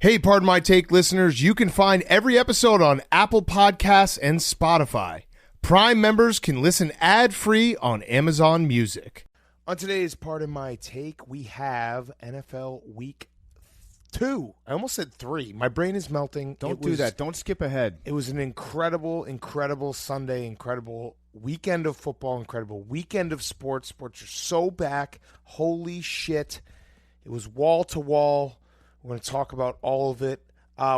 Hey, Pardon My Take listeners, you can find every episode on Apple Podcasts and Spotify. Prime members can listen ad-free on Amazon Music. On today's Pardon My Take, we have NFL Week 2. I almost said 3. My brain is melting. Don't do that. Don't skip ahead. It was an incredible Sunday, incredible weekend of football, incredible weekend of sports. Sports are so back. Holy shit. It was wall to wall. We're going to talk about all of it.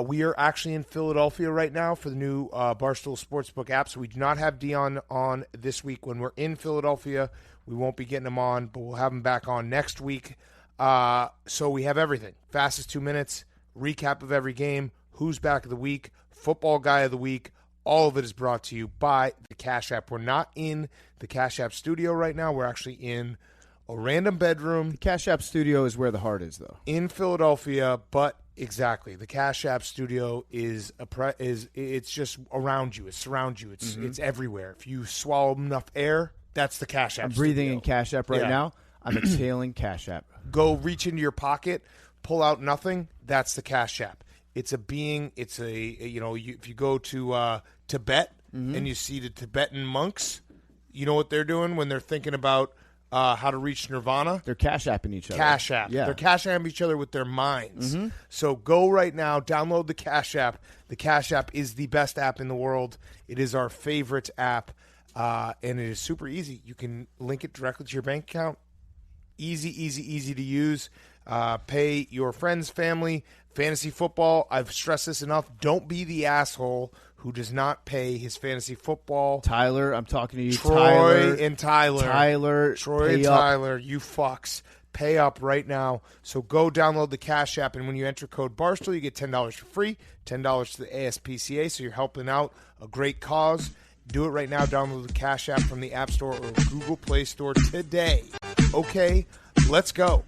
We are actually in Philadelphia right now for the new Barstool Sportsbook app, so we do not have Dion on this week. When we're in Philadelphia, we won't be getting him on, but we'll have him back on next week. So we have everything. Fastest 2 minutes, recap of every game, who's back of the week, football guy of the week. All of it is brought to you by the Cash App. We're not in the Cash App studio right now. We're actually in a random bedroom. The Cash App studio is where the heart is, though. In Philadelphia, but exactly. The Cash App studio is it's just around you. It surrounds you. It's everywhere. If you swallow enough air, that's the Cash App I'm breathing studio. in Cash App right now. I'm exhaling Cash App. Go reach into your pocket, pull out nothing, that's the Cash App. It's a being, if you go to Tibet and you see the Tibetan monks, you know what they're doing when they're thinking about how to reach nirvana? They're Cash Apping each other. Cash App. Yeah. They're Cash Apping each other with their minds. So go right now, download the Cash App. The Cash App is the best app in the world. It is our favorite app, and it is super easy. You can link it directly to your bank account. Easy to use. Pay your friends, family, fantasy football. I've stressed this enough. Don't be the asshole who does not pay his fantasy football. Tyler, I'm talking to you. Troy Tyler, and Tyler. Troy and Tyler, you fucks. Pay up right now. So go download the Cash App, and when you enter code Barstool, you get $10 for free, $10 to the ASPCA, so you're helping out a great cause. Do it right now. Download the Cash App from the App Store or Google Play Store today. Okay, let's go.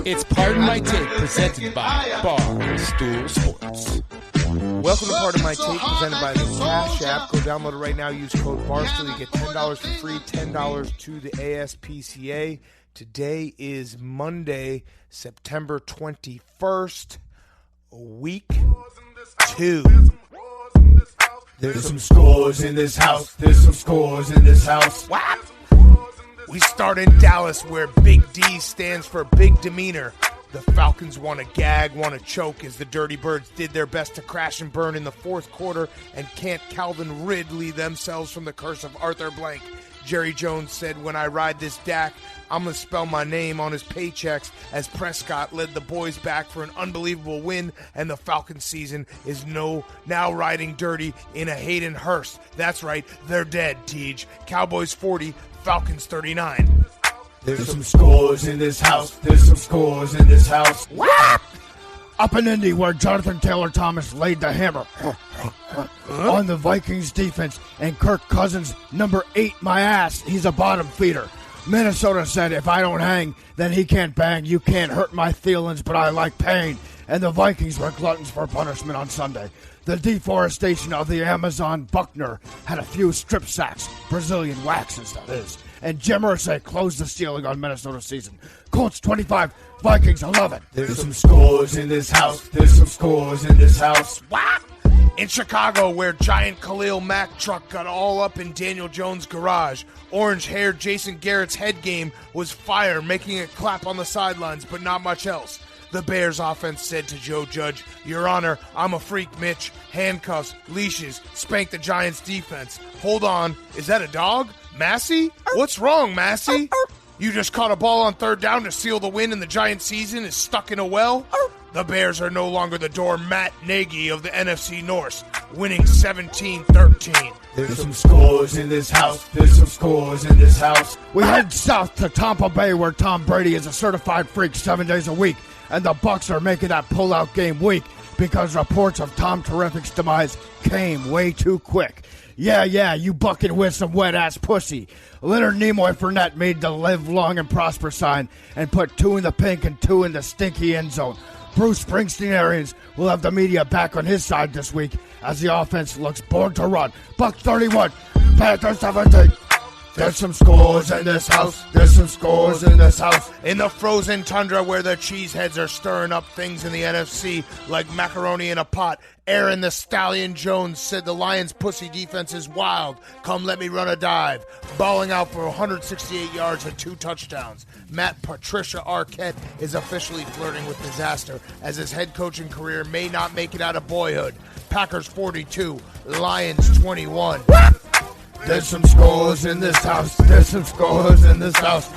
It's Pardon My Take, presented by Barstool Sports. Welcome to Pardon My Take, presented by the Cash App. Go download it right now. Use code Barstool. You get $10 for free, $10 to the ASPCA. Today is Monday, September 21st, week 2. There's some scores in this house. There's some scores in this house. What? We start in Dallas, where Big D stands for big demeanor. The Falcons want to gag, want to choke, as the Dirty Birds did their best to crash and burn in the fourth quarter, and can't Calvin Ridley themselves from the curse of Arthur Blank. Jerry Jones said, when I ride this DAC, I'm going to spell my name on his paychecks, as Prescott led the boys back for an unbelievable win, and the Falcons season is now riding dirty in a Hayden Hurst. That's right, they're dead, Teej. Cowboys 40, Falcons 39. There's some scores in this house. There's some scores in this house. What? Up in Indy, where Jonathan Taylor Thomas laid the hammer on the Vikings defense, and Kirk Cousins, number 8, my ass. He's a bottom feeder. Minnesota said, if I don't hang, then he can't bang. You can't hurt my feelings, but I like pain. And the Vikings were gluttons for punishment on Sunday. The deforestation of the Amazon Buckner had a few strip sacks, Brazilian waxes, that is. And Jim Irsay closed the ceiling on Minnesota season. Colts 25, Vikings 11. There's some scores in this house. There's some scores in this house. What? In Chicago, where giant Khalil Mack truck got all up in Daniel Jones' garage, orange-haired Jason Garrett's head game was fire, making it clap on the sidelines, but not much else. The Bears offense said to Joe Judge, Your Honor, I'm a freak, Mitch. Handcuffs, leashes, spank the Giants' defense. Hold on, is that a dog? Massey? What's wrong, Massey? You just caught a ball on third down to seal the win and the Giants' season is stuck in a well? The Bears are no longer the Matt Nagy of the NFC North, winning 17-13. There's some scores in this house. There's some scores in this house. We head south to Tampa Bay, where Tom Brady is a certified freak 7 days a week, and the Bucs are making that pull-out game weak because reports of Tom Terrific's demise came way too quick. Yeah, you bucking with some wet-ass pussy. Leonard Nimoy Fournette made the live long and prosper sign and put 2 in the pink and 2 in the stinky end zone. Bruce Springsteen-arians will have the media back on his side this week as the offense looks born to run. Buck 31, Panthers 17. There's some scores in this house. There's some scores in this house. In the frozen tundra where the cheeseheads are stirring up things in the NFC like macaroni in a pot, Aaron the Stallion Jones said the Lions' pussy defense is wild. Come let me run a dive. Balling out for 168 yards and 2 touchdowns. Matt Patricia Arquette is officially flirting with disaster as his head coaching career may not make it out of boyhood. Packers 42, Lions 21. There's some scores in this house. There's some scores in this house.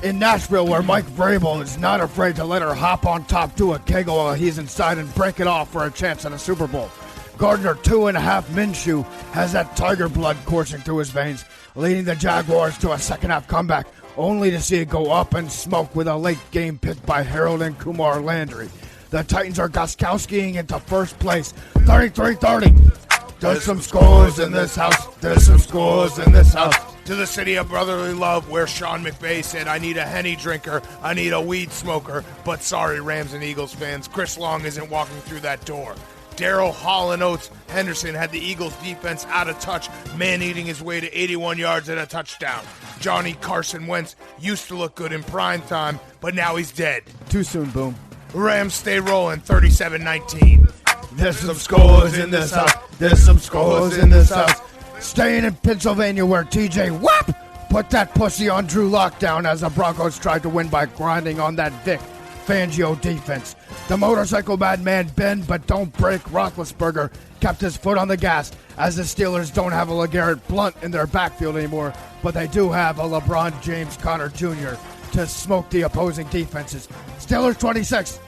In Nashville, where Mike Vrabel is not afraid to let her hop on top to a kegel while he's inside and break it off for a chance at a Super Bowl. Gardner 2.5 Minshew has that tiger blood coursing through his veins, leading the Jaguars to a second-half comeback, only to see it go up in smoke with a late-game pick by Harold and Kumar Landry. The Titans are Gostkowskiing into first place, 33-30. There's some scores in this house. There's some scores in this house. To the city of brotherly love where Sean McVay said, I need a Henny drinker, I need a weed smoker. But sorry, Rams and Eagles fans, Chris Long isn't walking through that door. Daryl Hall and Oates Henderson had the Eagles defense out of touch, man-eating his way to 81 yards and a touchdown. Johnny Carson Wentz used to look good in prime time, but now he's dead. Too soon, Boom. Rams stay rolling, 37-19. There's some scores in this house. There's some scores in this house. Staying in Pennsylvania, where TJ Wapp put that pussy on Drew lockdown as the Broncos tried to win by grinding on that Vic Fangio defense. The motorcycle madman Ben but don't break Roethlisberger kept his foot on the gas as the Steelers don't have a LeGarrette Blount in their backfield anymore, but they do have a LeBron James Conner Jr. to smoke the opposing defenses. Steelers 26,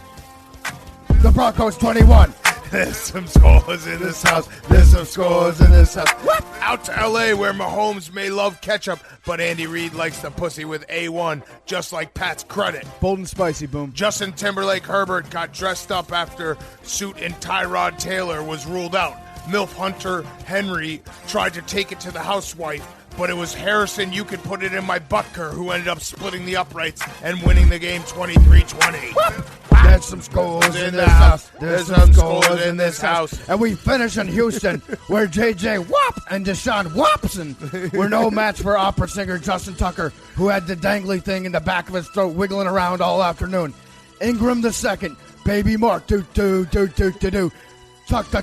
the Broncos 21. There's some scores in this house. There's some scores in this house. What? Out to L.A. where Mahomes may love ketchup, but Andy Reid likes the pussy with A1, just like Pat's credit. Bold and spicy, Boom. Justin Timberlake Herbert got dressed up after suit and Tyrod Taylor was ruled out. MILF Hunter Henry tried to take it to the housewife, but it was Harrison, you could put it in my butker, who ended up splitting the uprights and winning the game 23-20. There's some scores in this house. There's some scores in this house. And we finish in Houston, where J.J. Watt and Deshaun Watson were no match for opera singer Justin Tucker, who had the dangly thing in the back of his throat wiggling around all afternoon. Ingram II, Baby Mark, tucked the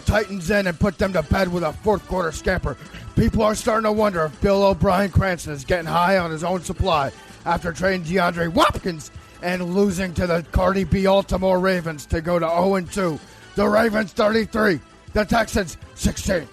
Titans in and put them to bed with a fourth-quarter scamper. People are starting to wonder if Bill O'Brien Cranston is getting high on his own supply after trading DeAndre Hopkins and losing to the Cardi B Baltimore Ravens to go to 0-2. The Ravens 33, the Texans 16.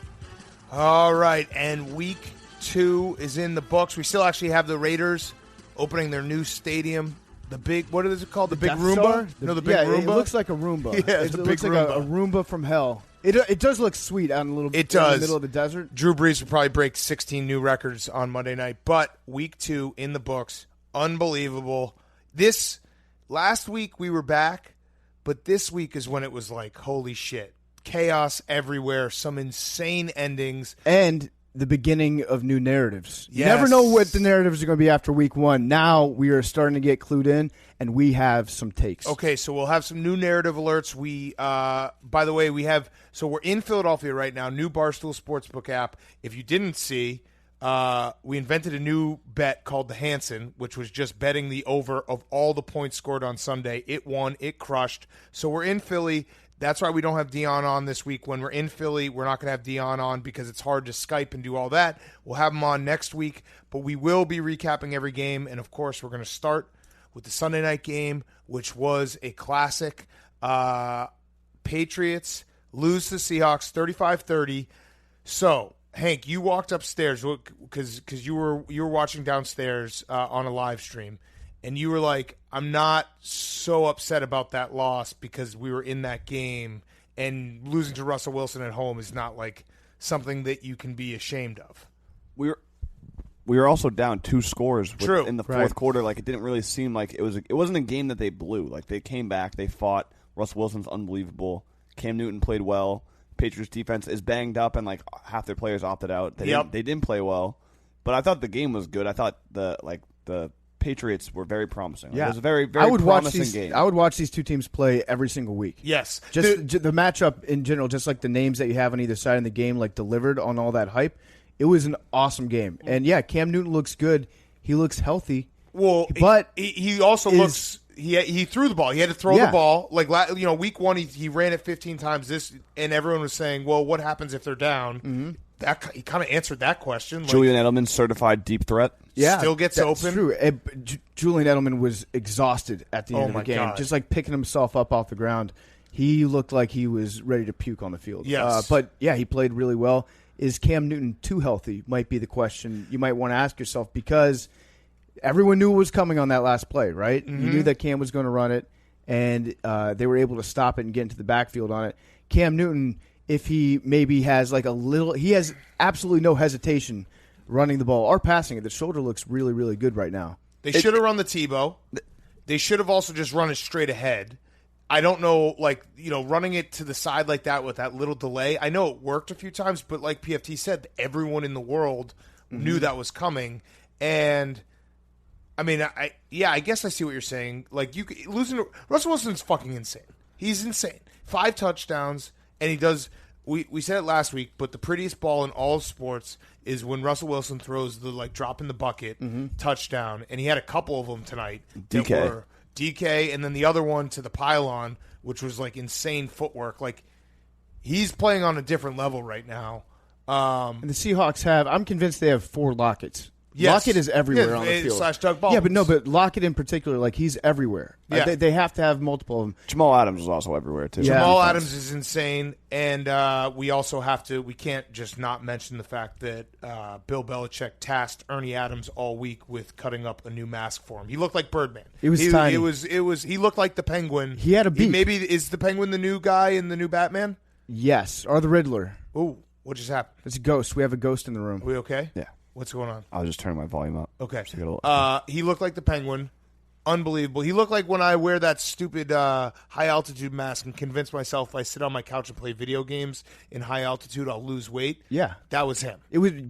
All right, and week 2 is in the books. We still actually have the Raiders opening their new stadium. The big, what is it called? The big Death Roomba? Star? No, the big Roomba? It looks like a Roomba. Yeah, it's a looks big like Roomba. a Roomba from hell. It does look sweet out in a little It does. in the middle of the desert. Drew Brees will probably break 16 new records on Monday night. But week 2 in the books, unbelievable. Last week we were back, but this week is when it was like, holy shit. Chaos everywhere, some insane endings. And the beginning of new narratives. You Yes. never know what the narratives are going to be after week 1. Now we are starting to get clued in, and we have some takes. Okay, so we'll have some new narrative alerts. By the way, we're in Philadelphia right now, new Barstool Sportsbook app. If you didn't see, we invented a new bet called the Hanson, which was just betting the over of all the points scored on Sunday. It won, it crushed. So we're in Philly. That's why we don't have Dion on this week. When we're in Philly, we're not going to have Dion on because it's hard to Skype and do all that. We'll have him on next week, but we will be recapping every game. And, of course, we're going to start with the Sunday night game, which was a classic. Patriots lose to Seahawks 35-30. So, Hank, you walked upstairs because you were watching downstairs on a live stream. and you were like, I'm not so upset about that loss because we were in that game, and losing to Russell Wilson at home is not like something that you can be ashamed of. We were also down 2 scores in the fourth Right. quarter. Like, it didn't really seem like it wasn't a game that they blew. Like, they came back, they fought. Russell Wilson's unbelievable. Cam Newton played well. Patriots defense is banged up, and like half their players opted out. They didn't play well, but I thought the game was good. I thought the Patriots were very promising. Like, Yeah, it was a very promising game. I would watch these two teams play every single week. Yes. Just the matchup in general, just like the names that you have on either side in the game, like delivered on all that hype. It was an awesome game, and yeah, Cam Newton looks good. He looks healthy. Well, but he also looks. He threw the ball. He had to throw the ball. Like, week 1, he ran it 15 times. And everyone was saying, "Well, what happens if they're down?" Mm-hmm. He kind of answered that question. Like, Julian Edelman, certified deep threat. Yeah, still gets that's open. True. Julian Edelman was exhausted at the end of the game, God. just like picking himself up off the ground. He looked like he was ready to puke on the field. Yes, but yeah, he played really well. Is Cam Newton too healthy? Might be the question you might want to ask yourself, because everyone knew what was coming on that last play, right? Mm-hmm. You knew that Cam was going to run it, and they were able to stop it and get into the backfield on it. Cam Newton, if he maybe has he has absolutely no hesitation running the ball or passing it. The shoulder looks really, really good right now. They should have run the Tebow. They should have also just run it straight ahead. I don't know, running it to the side like that with that little delay. I know it worked a few times, but like PFT said, everyone in the world knew that was coming. And I mean, I guess I see what you're saying. Like, losing to Russell Wilson's fucking insane. He's insane. 5 touchdowns, and he does. We said it last week, but the prettiest ball in all of sports is when Russell Wilson throws the drop in the bucket touchdown, and he had a couple of them tonight. DK. That were DK, and then the other one to the pylon, which was like insane footwork. Like, he's playing on a different level right now. And the Seahawks I'm convinced they have 4 Lockett's. Yes. Lockett is everywhere on the field. / Doug Baldwin. Yeah, but Lockett in particular, he's everywhere. Yeah. They have to have multiple of them. Jamal Adams was also everywhere too. Yeah. Jamal Adams is insane, and we also we can't just not mention the fact that Bill Belichick tasked Ernie Adams all week with cutting up a new mask for him. He looked like Birdman. He was tiny. He looked like the Penguin. He had a beak. Maybe is the Penguin the new guy in the new Batman? Yes, or the Riddler. Ooh, what just happened? It's a ghost. We have a ghost in the room. Are we okay? Yeah. What's going on? I was just turning my volume up. Okay. So He looked like the Penguin. Unbelievable. He looked like when I wear that stupid high-altitude mask and convince myself if I sit on my couch and play video games in high altitude, I'll lose weight. Yeah. That was him.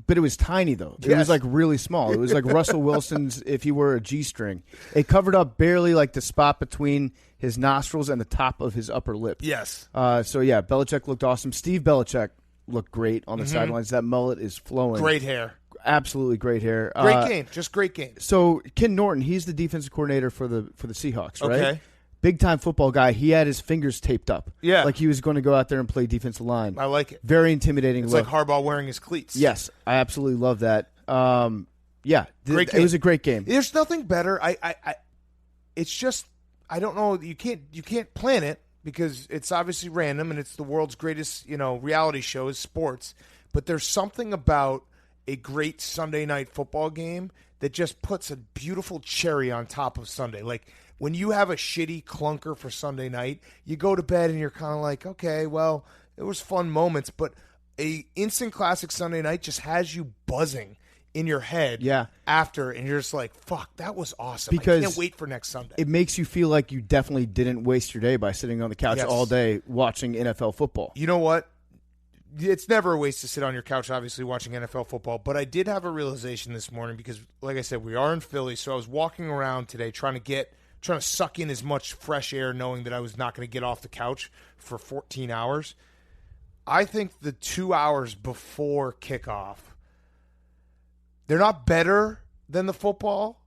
But it was tiny, though. It Yes. was, really small. It was like Russell Wilson's if he were a G-string. It covered up barely, the spot between his nostrils and the top of his upper lip. Yes. Belichick looked awesome. Steve Belichick looked great on the sidelines. That mullet is flowing. Great hair. Absolutely great hair. Great game. Just great game. So Ken Norton, he's the defensive coordinator for the Seahawks, right? Okay. Big time football guy. He had his fingers taped up. Yeah. Like he was going to go out there and play defensive line. I like it. Very intimidating It's look. like Harbaugh wearing his cleats. Yes, I absolutely love that. Great game. It was a great game. There's nothing better. It's just I don't know. You can't plan it because it's obviously random and it's the world's greatest reality show is sports. But there's something about a great Sunday night football game that just puts a beautiful cherry on top of Sunday. Like when you have a shitty clunker for Sunday night, you go to bed and you're kind of like, okay, well, it was fun moments, but a instant classic Sunday night just has you buzzing in your head after, and you're just like, fuck, that was awesome. Because I can't wait for next Sunday. It makes you feel like you definitely didn't waste your day by sitting on the couch all day watching NFL football. You know what? It's never a waste to sit on your couch, obviously, watching NFL football. But I did have a realization this morning because, like I said, we are in Philly. So I was walking around today trying to suck in as much fresh air, knowing that I was not going to get off the couch for 14 hours. I think the 2 hours before kickoff, they're not better than the football,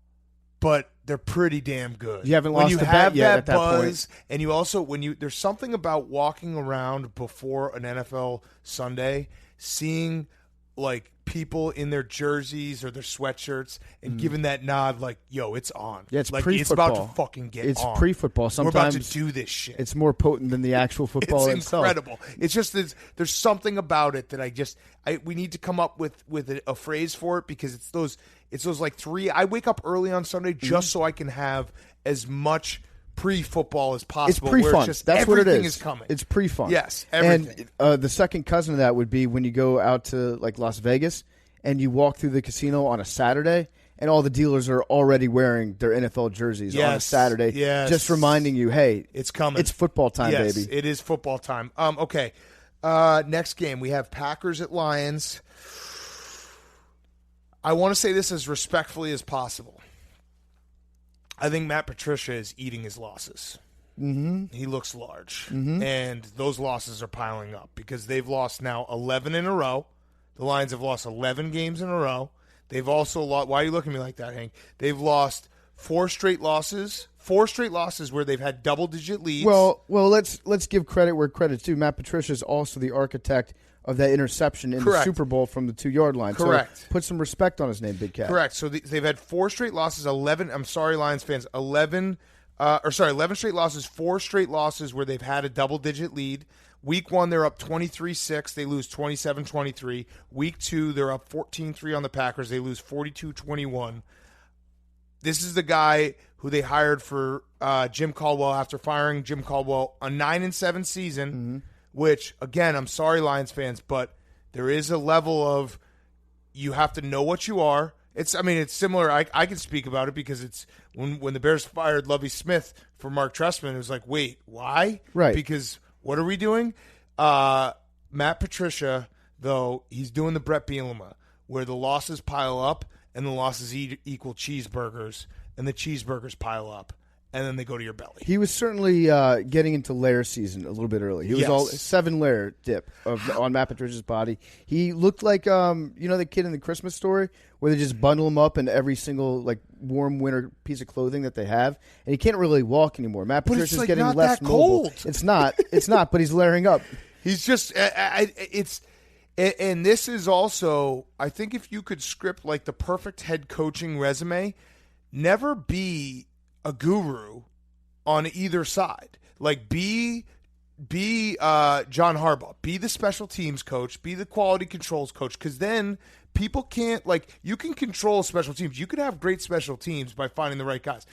but they're pretty damn good. You haven't lost the bet yet at that point. And you also, there's something about walking around before an NFL Sunday, seeing like people in their jerseys or their sweatshirts and giving that nod like, yo, it's on. Yeah, it's like, pre-football. It's about to fucking get It's on. pre-football. Sometimes we're about to do this shit. It's more potent than the actual football it's itself. incredible. It's just there's something about it that we need to come up with a phrase for it, because it's those like 3. I wake up early on Sunday just so I can have as much pre-football as possible. It's pre-fun. That's what it is. Everything is coming. It's pre-fun. Yes, everything. And the second cousin of that would be when you go out to like Las Vegas and you walk through the casino on a Saturday, and all the dealers are already wearing their NFL jerseys on a Saturday, just reminding you, hey, it's coming. It's football time, yes, baby. It is football time. Okay. Next game, we have Packers at Lions. I want to say this as respectfully as possible. I think Matt Patricia is eating his losses. Mm-hmm. He looks large. Mm-hmm. And those losses are piling up because they've lost now 11 in a row. The Lions have lost 11 games in a row. They've also lost. Why are you looking at me like that, Hank? They've lost 4 straight losses. 4 straight losses where they've had double-digit leads. Well, let's give credit where credit's due. Matt Patricia is also the architect of that interception in the Super Bowl from the 2-yard line. Correct. So put some respect on his name, Big Cat. Correct. So they've had 4 straight losses. 11. I'm sorry, Lions fans. 11 straight losses. 4 straight losses where they've had a double-digit lead. Week 1, they're up 23-6. They lose 27-23. Week 2, they're up 14-3 on the Packers. They lose 42-21. This is the guy who they hired for Jim Caldwell after firing Jim Caldwell, a 9-7 season, which, again, I'm sorry, Lions fans, but there is a level of you have to know what you are. It's similar. I can speak about it because it's when the Bears fired Lovie Smith for Mark Trestman, it was like, wait, why? Right. Because what are we doing? Matt Patricia, though, he's doing the Brett Bielema, where the losses pile up and the losses equal cheeseburgers, and the cheeseburgers pile up, and then they go to your belly. He was certainly getting into layer season a little bit early. He was all 7-layer dip on Matt Patricia's body. He looked like the kid in the Christmas Story where they just bundle him up in every single like warm winter piece of clothing that they have, and he can't really walk anymore. Matt Patricia's getting not less that mobile. cold. It's not, but he's layering up. He's just and this is also, I think, if you could script like the perfect head coaching resume, never be a guru on either side. Like be John Harbaugh, be the special teams coach, be the quality controls coach, because then people can't, like, you can control special teams. You can have great special teams by finding the right guys.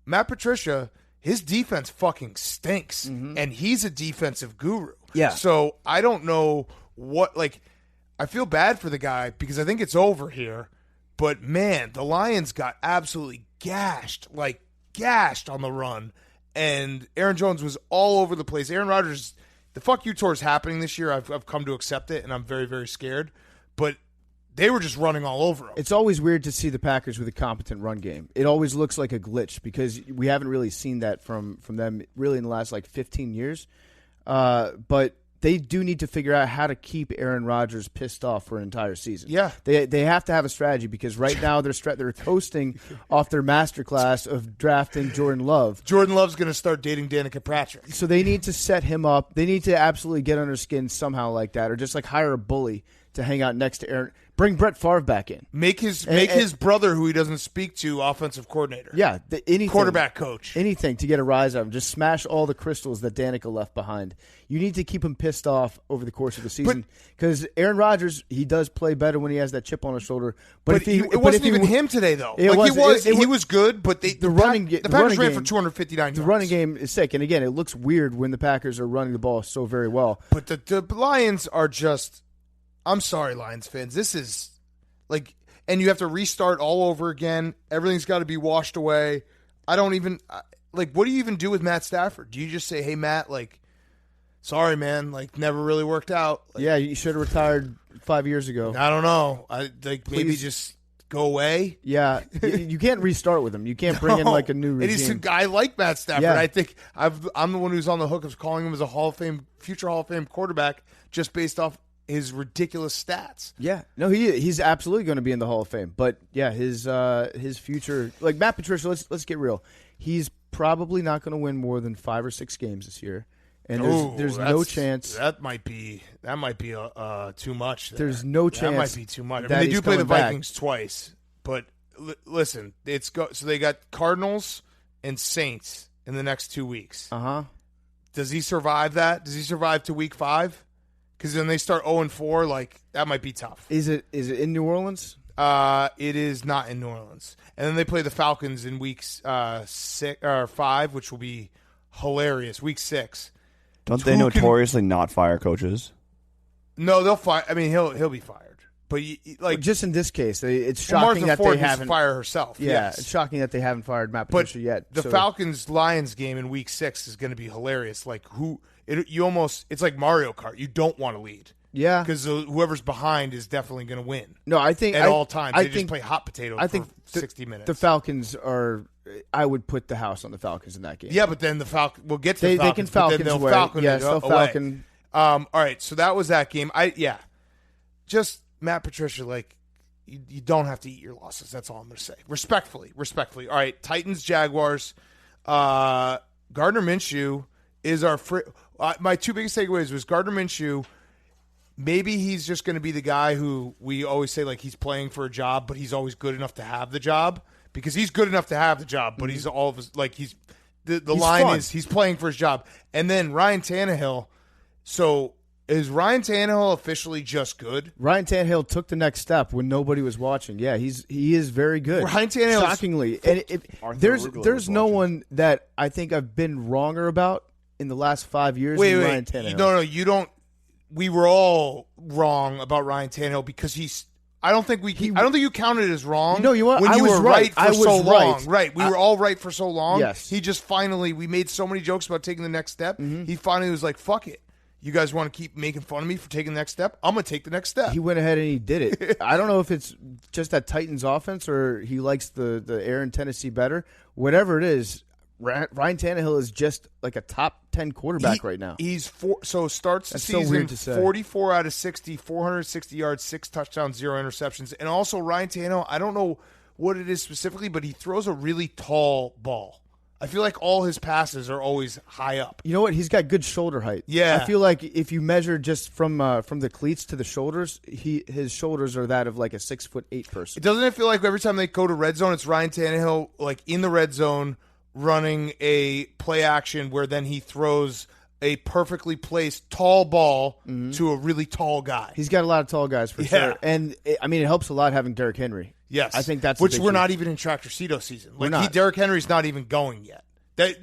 Matt Patricia, his defense fucking stinks, and he's a defensive guru. Yeah. So I don't know what, like, I feel bad for the guy because I think it's over here. But, man, the Lions got absolutely gashed on the run. And Aaron Jones was all over the place. Aaron Rodgers, the fuck you tour is happening this year. I've come to accept it, and I'm very, very scared. But they were just running all over him. It's always weird to see the Packers with a competent run game. It always looks like a glitch because we haven't really seen that from them really in the last, 15 years. But they do need to figure out how to keep Aaron Rodgers pissed off for an entire season. Yeah. They have to have a strategy because right now they're coasting off their masterclass of drafting Jordan Love. Jordan Love's going to start dating Danica Patrick. So they need to set him up. They need to absolutely get under skin somehow like that, or just hire a bully to hang out next to Aaron. Bring Brett Favre back in. Make his brother, who he doesn't speak to, offensive coordinator. Yeah, anything, quarterback coach. Anything to get a rise out of him. Just smash all the crystals that Danica left behind. You need to keep him pissed off over the course of the season because Aaron Rodgers, he does play better when he has that chip on his shoulder. But it wasn't even him today, though. He was good, but the Packers ran for 259 yards. The running game is sick, and again, it looks weird when the Packers are running the ball so very well. But the Lions are just. I'm sorry, Lions fans. This is and you have to restart all over again. Everything's got to be washed away. I don't even what do you even do with Matt Stafford? Do you just say, "Hey, Matt, sorry, man, never really worked out." Yeah, you should have retired 5 years ago. I don't know. Maybe just go away. Yeah, you can't restart with him. You can't bring in a new regime. And he's a guy like Matt Stafford. Yeah. I think I'm the one who's on the hook of calling him as a future Hall of Fame quarterback just based off his ridiculous stats. Yeah, no, he's absolutely going to be in the Hall of Fame. But yeah, his future, Matt Patricia. Let's get real. He's probably not going to win more than 5 or 6 games this year, And there's no chance that might be too much. There's no chance that might be too much. I mean, they do play the Vikings twice, but listen, so they got Cardinals and Saints in the next 2 weeks. Does he survive that? Does he survive to week 5? Because then they start 0-4. Like that might be tough. Is it in New Orleans? It is not in New Orleans, and then they play the Falcons in weeks 6 or 5, which will be hilarious. Week 6. Don't they notoriously not fire coaches? No, they'll fire. I mean, he'll be fired. But just in this case, it's shocking that they haven't fire herself. Yeah, yes. It's shocking that they haven't fired Matt Patricia yet. The Falcons-Lions game in Week 6 is going to be hilarious. Like it's like Mario Kart. You don't want to lead. Yeah, because whoever's behind is definitely going to win. No, I think at all times they just play hot potato. For 60 minutes. The Falcons are. I would put the house on the Falcons in that game. Yeah, but then the Falcons. We'll get to the Falcons. They can Falcons they'll away. Falcon yes, they'll Falcon. All right, so that was that game. Just Matt Patricia. Like you don't have to eat your losses. That's all I'm going to say. Respectfully. All right, Titans Jaguars. Gardner Minshew is our. My two biggest takeaways was Gardner Minshew. Maybe he's just going to be the guy who we always say like he's playing for a job, but he's always good enough to have the job because he's good enough to have the job, but he's all of his like he's the line fun. Is he's playing for his job. And then Ryan Tannehill. So is Ryan Tannehill officially just good? Ryan Tannehill took the next step when nobody was watching. Yeah, he is very good. Ryan Tannehill, shockingly, and there's no one that I think I've been wronger about in the last 5 years than Ryan Tannehill. No, you don't. We were all wrong about Ryan Tannehill because I don't think you counted it as wrong. No, you when I you was were right for so long. Right, we were all right for so long. Yes, he just finally. We made so many jokes about taking the next step. Mm-hmm. He finally was like, "Fuck it, you guys want to keep making fun of me for taking the next step? I'm gonna take the next step." He went ahead and he did it. I don't know if it's just that Titans offense or he likes the air in Tennessee better. Whatever it is. Ryan Tannehill is just like a top 10 quarterback right now. He's starts the season so weird to say. 44 out of 60, 460 yards, 6 touchdowns, 0 interceptions. And also Ryan Tannehill, I don't know what it is specifically, but he throws a really tall ball. I feel like all his passes are always high up. You know what? He's got good shoulder height. Yeah. I feel like if you measure just from the cleats to the shoulders, his shoulders are that of like a 6'8" person. Doesn't it feel like every time they go to red zone, it's Ryan Tannehill like in the red zone running a play action where then he throws a perfectly placed tall ball to a really tall guy. He's got a lot of tall guys for sure. And, it helps a lot having Derrick Henry. Yes. I think that's which we're not even in Tractor Cedo season. Like Derrick Henry's not even going yet.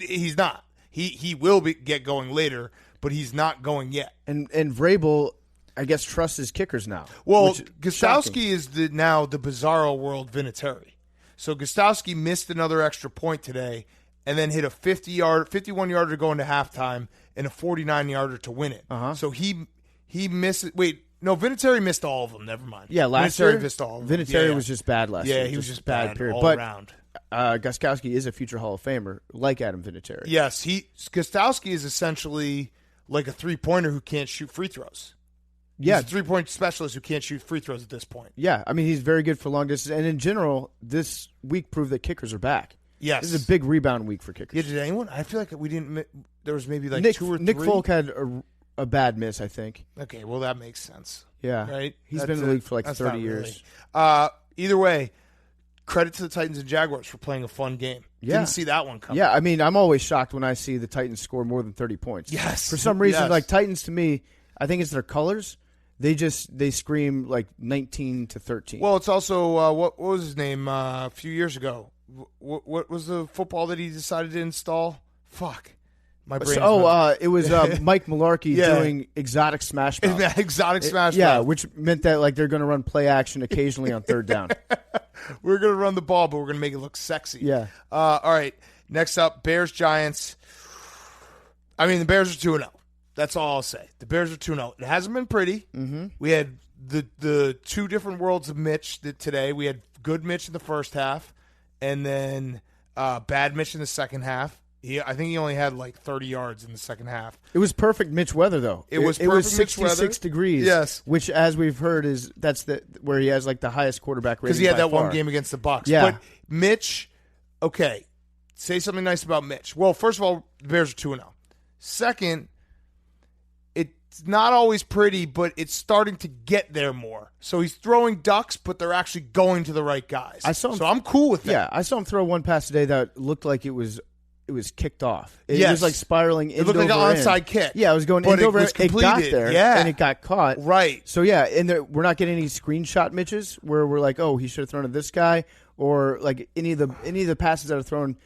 He's not. He will get going later, but he's not going yet. And Vrabel, I guess, trusts his kickers now. Well, Gostowski is now the Bizarro World Vinatieri. So Gostowski missed another extra point today and then hit a 51-yarder going to halftime and a 49-yarder to win it. So he missed it. Wait, no, Vinatieri missed all of them. Never mind. Yeah, last Vinatieri year, missed all of them. Vinatieri was just bad last year. Yeah, he was just bad period. all around. Gostowski is a future Hall of Famer, like Adam Vinatieri. Yes, Gostowski is essentially like a three-pointer who can't shoot free throws. Yeah, he's a three-point specialist who can't shoot free throws at this point. Yeah, I mean, he's very good for long distance. And in general, this week proved that kickers are back. Yes. This is a big rebound week for kickers. Yeah, did anyone? I feel like we didn't – there was maybe like Nick, 2 or 3. Nick Folk had a bad miss, I think. Okay, well, that makes sense. Yeah. Right? He's been in the league for like 30 years. Really. Either way, credit to the Titans and Jaguars for playing a fun game. Yeah. Didn't see that one coming. Yeah, I mean, I'm always shocked when I see the Titans score more than 30 points. Yes. For some reason, like Titans to me, I think it's their colors. They scream like 19-13. Well, it's also what was his name a few years ago? What was the football that he decided to install? Fuck, my brain. It was Mike Mularkey doing exotic smash mouth. Exotic smash mouth. Yeah, which meant that like they're going to run play action occasionally on third down. We're going to run the ball, but we're going to make it look sexy. Yeah. All right. Next up, Bears Giants. I mean, the Bears are 2-0. That's all I'll say. The Bears are 2-0. It hasn't been pretty. Mm-hmm. We had the two different worlds of Mitch today. We had good Mitch in the first half, and then bad Mitch in the second half. I think he only had like 30 yards in the second half. It was perfect Mitch weather, though. It was 66 degrees. Yes, which, as we've heard, that's where he has like the highest quarterback rating. Because he had that far. one game against the Bucs. Yeah, but Mitch. Okay, say something nice about Mitch. Well, first of all, the Bears are 2-0. Second, It's not always pretty, but it's starting to get there more. So he's throwing ducks, but they're actually going to the right guys. So I'm cool with that. Yeah, I saw him throw one pass today that looked like it was kicked off. It Yes. was like spiraling It looked like an onside kick. Yeah, it was going But end over it was end. It got completed. there, Yeah. and it got caught. Right. So, yeah, and we're not getting any screenshot Mitches where we're like, oh, he should have thrown to this guy, or like any of the passes that are thrown,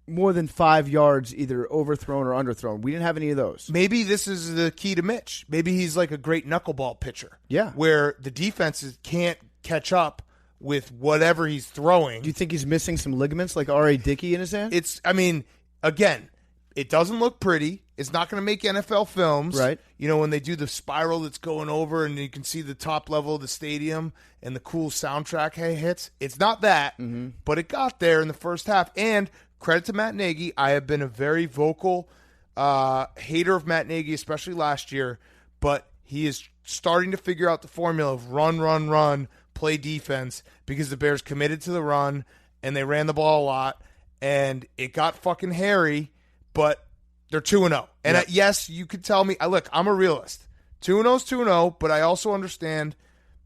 more than 5 yards, either overthrown or underthrown. We didn't have any of those. Maybe this is the key to Mitch. Maybe he's like a great knuckleball pitcher. Yeah. Where the defenses can't catch up with whatever he's throwing. Do you think he's missing some ligaments like R.A. Dickey in his hand? Again, it doesn't look pretty. It's not going to make NFL films. Right. When they do the spiral that's going over and you can see the top level of the stadium and the cool soundtrack hits. It's not that, but it got there in the first half. And credit to Matt Nagy. I have been a very vocal hater of Matt Nagy, especially last year, but he is starting to figure out the formula of run, play defense, because the Bears committed to the run and they ran the ball a lot and it got fucking hairy, but they're 2-0. And yes, you could tell me, look, I'm a realist. 2-0 is 2-0, but I also understand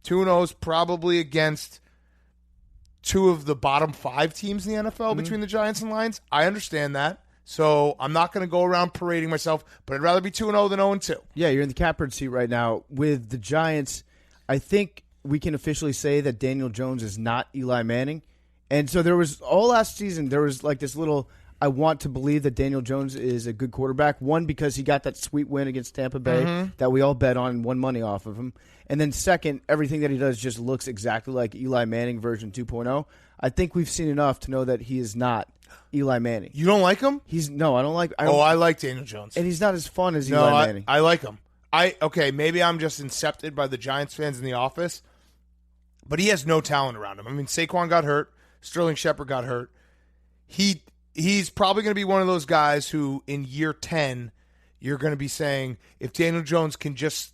2-0 is probably against two of the bottom 5 teams in the NFL between the Giants and Lions. I understand that. So I'm not going to go around parading myself, but I'd rather be 2-0 than 0-2. Yeah, you're in the catbird seat right now. With the Giants, I think we can officially say that Daniel Jones is not Eli Manning. And so there was, all last season, there was like this little, I want to believe that Daniel Jones is a good quarterback. One, because he got that sweet win against Tampa Bay that we all bet on and won money off of him. And then second, everything that he does just looks exactly like Eli Manning version 2.0. I think we've seen enough to know that he is not Eli Manning. You don't like him? No, I don't like. I like Daniel Jones. And he's not as fun as Eli Manning. I like him. Maybe I'm just incepted by the Giants fans in the office, but he has no talent around him. I mean, Saquon got hurt. Sterling Shepard got hurt. He's probably going to be one of those guys who in year 10, you're going to be saying, if Daniel Jones can just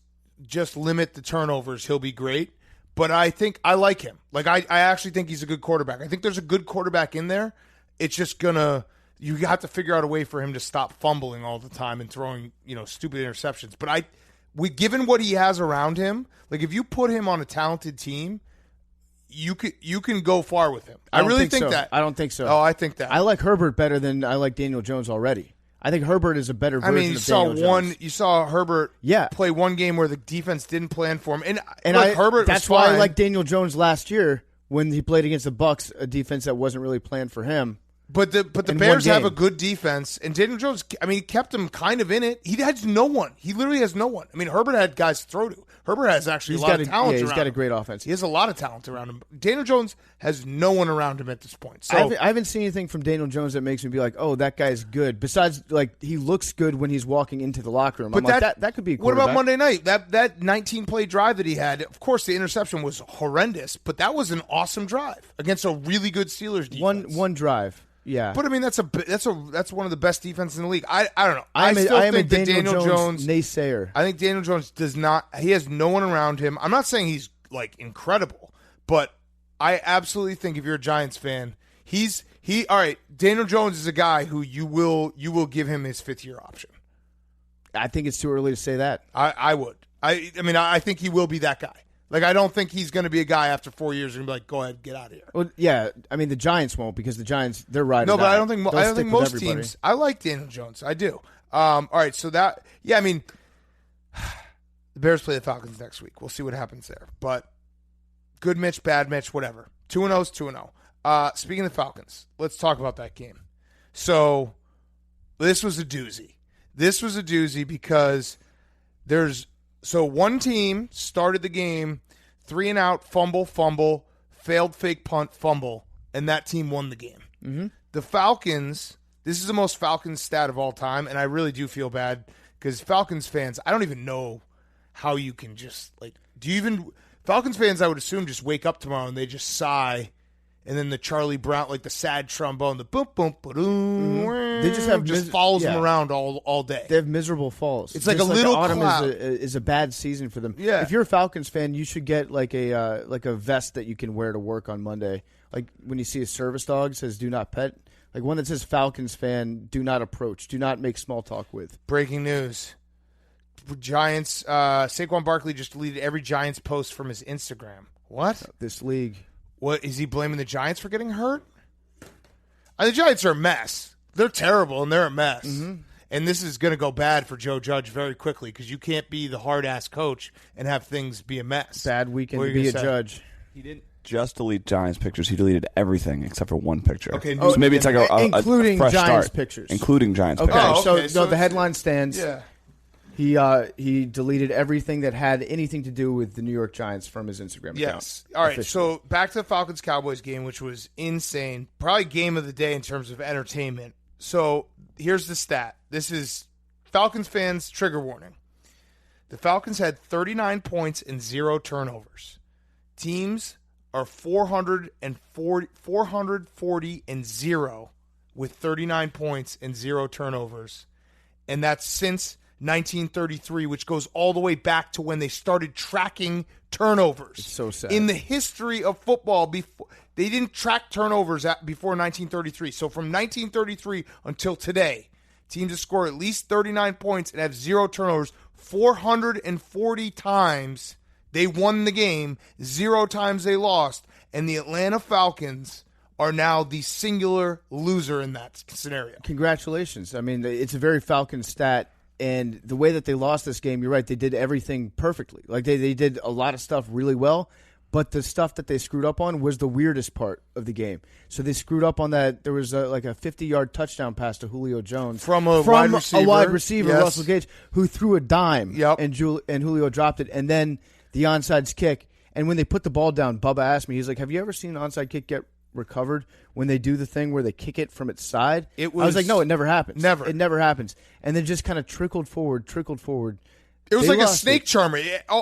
limit the turnovers, he'll be great. But I think I like him. Like, I actually think he's a good quarterback. I think there's a good quarterback in there. It's just you have to figure out a way for him to stop fumbling all the time and throwing, stupid interceptions. But given what he has around him, like if you put him on a talented team, you can go far with him. I really think so. that. I don't think so. Oh, I think that. I like Herbert better than I like Daniel Jones already. I think Herbert is a better version of Daniel Jones. You saw Herbert play one game where the defense didn't plan for him. And Herbert that's was fine. why I like Daniel Jones last year when he played against the Bucs, a defense that wasn't really planned for him. But the Bears have a good defense, and Daniel Jones, kept them kind of in it. He had no one. He literally has no one. Herbert had guys to throw to. Herbert has actually a lot of talent around him. He's got a great offense. He has a lot of talent around him. Daniel Jones has no one around him at this point. So I haven't seen anything from Daniel Jones that makes me be like, oh, that guy's good. Besides, like, he looks good when he's walking into the locker room. But that could be a What quarterback. about Monday night? That 19-play drive that he had, of course, the interception was horrendous, but that was an awesome drive against a really good Steelers defense. One drive. Yeah, but that's one of the best defenses in the league. I don't know. I am think a Daniel Jones naysayer. I think Daniel Jones does not. He has no one around him. I'm not saying he's like incredible, but I absolutely think if you're a Giants fan, all right. Daniel Jones is a guy who you will give him his 5th-year option. I think it's too early to say that. I would. I think he will be that guy. Like, I don't think he's going to be a guy after 4 years and be like, go ahead, get out of here. Well, yeah, the Giants won't because the Giants, they're riding. No, but out. I don't think most teams. I like Daniel Jones. I do. All right, so that, the Bears play the Falcons next week. We'll see what happens there. But good Mitch, bad Mitch, whatever. 2-0 is 2-0. Speaking of the Falcons, let's talk about that game. So this was a doozy. This was a doozy because So one team started the game 3-and-out, fumble, failed fake punt, fumble, and that team won the game. Mm-hmm. The Falcons, this is the most Falcons stat of all time, and I really do feel bad because Falcons fans, I don't even know how you can just, Falcons fans, I would assume, just wake up tomorrow and they just sigh, and then the Charlie Brown, like the sad trombone, the boom, boom, boom, they just follows them around all day. They have miserable falls. It's like a little autumn cloud. is a bad season for them. Yeah. If you're a Falcons fan, you should get like a vest that you can wear to work on Monday. Like when you see a service dog says "Do not pet," like one that says "Falcons fan, do not approach, do not make small talk with." Breaking news: Giants. Saquon Barkley just deleted every Giants post from his Instagram. What? This league. What is he blaming the Giants for getting hurt? The Giants are a mess. They're terrible and they're a mess. Mm-hmm. And this is going to go bad for Joe Judge very quickly because you can't be the hard-ass coach and have things be a mess. Bad weekend to be a judge. He didn't just delete Giants pictures. He deleted everything except for one picture. Okay, so maybe it's like including a fresh Giants start. pictures. Including Giants okay. pictures. Okay, so the headline stands. Yeah. He deleted everything that had anything to do with the New York Giants from his Instagram account. Yes. All right, so back to the Falcons-Cowboys game, which was insane. Probably game of the day in terms of entertainment. So here's the stat. This is Falcons fans, trigger warning. The Falcons had 39 points and 0 turnovers. Teams are 440 and 0 with 39 points and 0 turnovers. And that's since 1933, which goes all the way back to when they started tracking turnovers. It's so sad. In the history of football, they didn't track turnovers before 1933. So from 1933 until today, teams that score at least 39 points and have 0 turnovers, 440 times they won the game, 0 times they lost, and the Atlanta Falcons are now the singular loser in that scenario. Congratulations. I mean, it's a very Falcon stat. And the way that they lost this game, you're right, they did everything perfectly. Like, they did a lot of stuff really well, but the stuff that they screwed up on was the weirdest part of the game. So they screwed up on that. There was like a 50-yard touchdown pass to Julio Jones. From a wide receiver, yes. Russell Gage, who threw a dime, yep. and Julio dropped it. And then the onside kick. And when they put the ball down, Bubba asked me, he's like, have you ever seen an onside kick get recovered when they do the thing where they kick it from its side? I was like, no, it never happens. It never happens. And then just kind of trickled forward. It was like a snake charmer.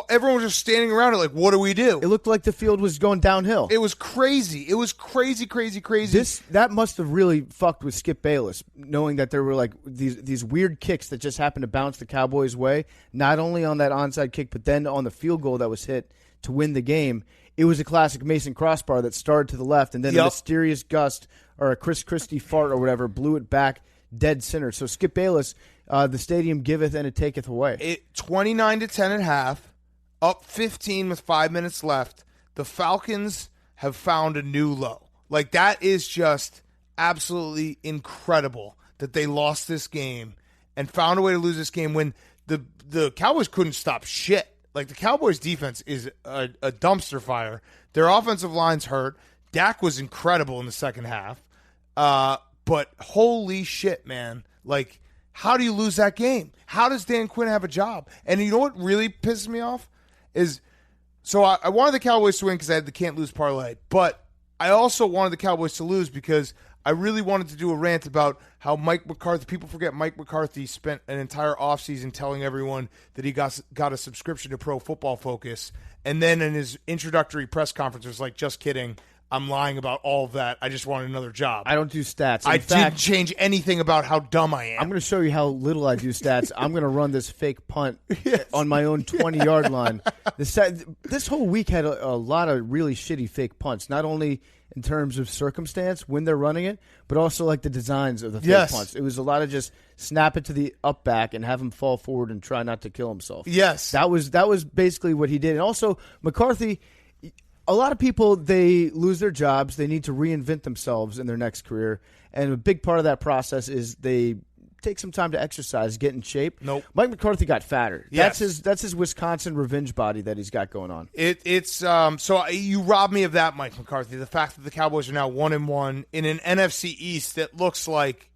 Everyone was just standing around it like, what do we do? It looked like the field was going downhill. It was crazy. It was crazy. That must have really fucked with Skip Bayless, knowing that there were like these weird kicks that just happened to bounce the Cowboys' way, not only on that onside kick, but then on the field goal that was hit to win the game. It was a classic Mason crossbar that started to the left, and then a mysterious gust or a Chris Christie fart or whatever blew it back dead center. So Skip Bayless, the stadium giveth and it taketh away. 29-10 at half, up 15 with 5 minutes left. The Falcons have found a new low. Like, that is just absolutely incredible that they lost this game and found a way to lose this game when the Cowboys couldn't stop shit. Like, the Cowboys' defense is a dumpster fire. Their offensive line's hurt. Dak was incredible in the second half. But holy shit, man. Like, how do you lose that game? How does Dan Quinn have a job? And you know what really pisses me off is, so I wanted the Cowboys to win because I had the can't lose parlay. But I also wanted the Cowboys to lose because I really wanted to do a rant about how Mike McCarthy, people forget Mike McCarthy spent an entire offseason telling everyone that he got a subscription to Pro Football Focus. And then in his introductory press conference, was like, just kidding. I'm lying about all of that. I just wanted another job. I don't do stats. I didn't change anything about how dumb I am. I'm going to show you how little I do stats. I'm going to run this fake punt on my own 20-yard line. This whole week had a lot of really shitty fake punts, not only in terms of circumstance when they're running it, but also like the designs of the fake punts. It was a lot of just snap it to the up back and have him fall forward and try not to kill himself. Yes. That was basically what he did. And also, McCarthy, a lot of people, they lose their jobs. They need to reinvent themselves in their next career. And a big part of that process is they take some time to exercise, get in shape. Nope. Mike McCarthy got fatter. Yes. That's his Wisconsin revenge body that he's got going on. So you robbed me of that, Mike McCarthy. The fact that the Cowboys are now 1-1 in an NFC East that looks like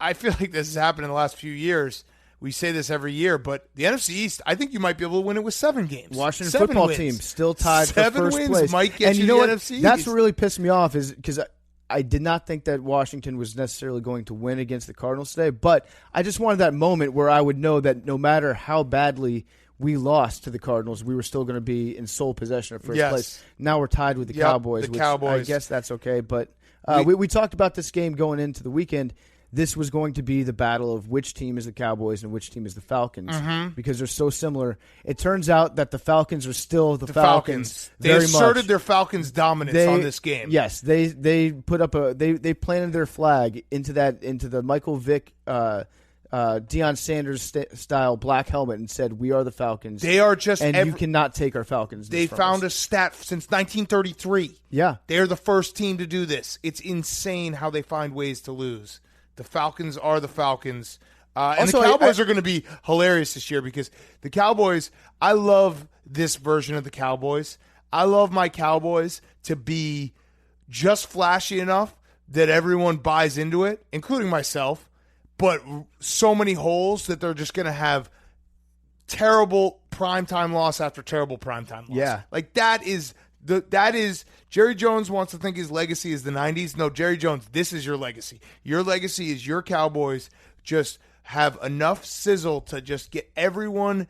I feel like this has happened in the last few years. We say this every year, but the NFC East, I think you might be able to win it with 7 games. Washington football team still tied for first 7 wins place. might get and you know the what? NFC East. That's what really pissed me off is because I did not think that Washington was necessarily going to win against the Cardinals today, but I just wanted that moment where I would know that no matter how badly we lost to the Cardinals, we were still going to be in sole possession of first place. Now we're tied with the Cowboys, which I guess that's okay. But we talked about this game going into the weekend. This was going to be the battle of which team is the Cowboys and which team is the Falcons because they're so similar. It turns out that the Falcons are still the Falcons. They asserted their Falcons' dominance on this game. Yes, they put up they planted their flag into the Michael Vick Deion Sanders style black helmet and said, "We are the Falcons." They are just, and you cannot take our Falcons. They found a stat since 1933. Yeah, they're the first team to do this. It's insane how they find ways to lose. The Falcons are the Falcons. And also, the Cowboys are going to be hilarious this year because the Cowboys, I love this version of the Cowboys. I love my Cowboys to be just flashy enough that everyone buys into it, including myself, but so many holes that they're just going to have terrible primetime loss after terrible primetime loss. Yeah. Like that is Jerry Jones wants to think his legacy is the 90s. No, Jerry Jones, this is your legacy. Your legacy is your Cowboys just have enough sizzle to just get everyone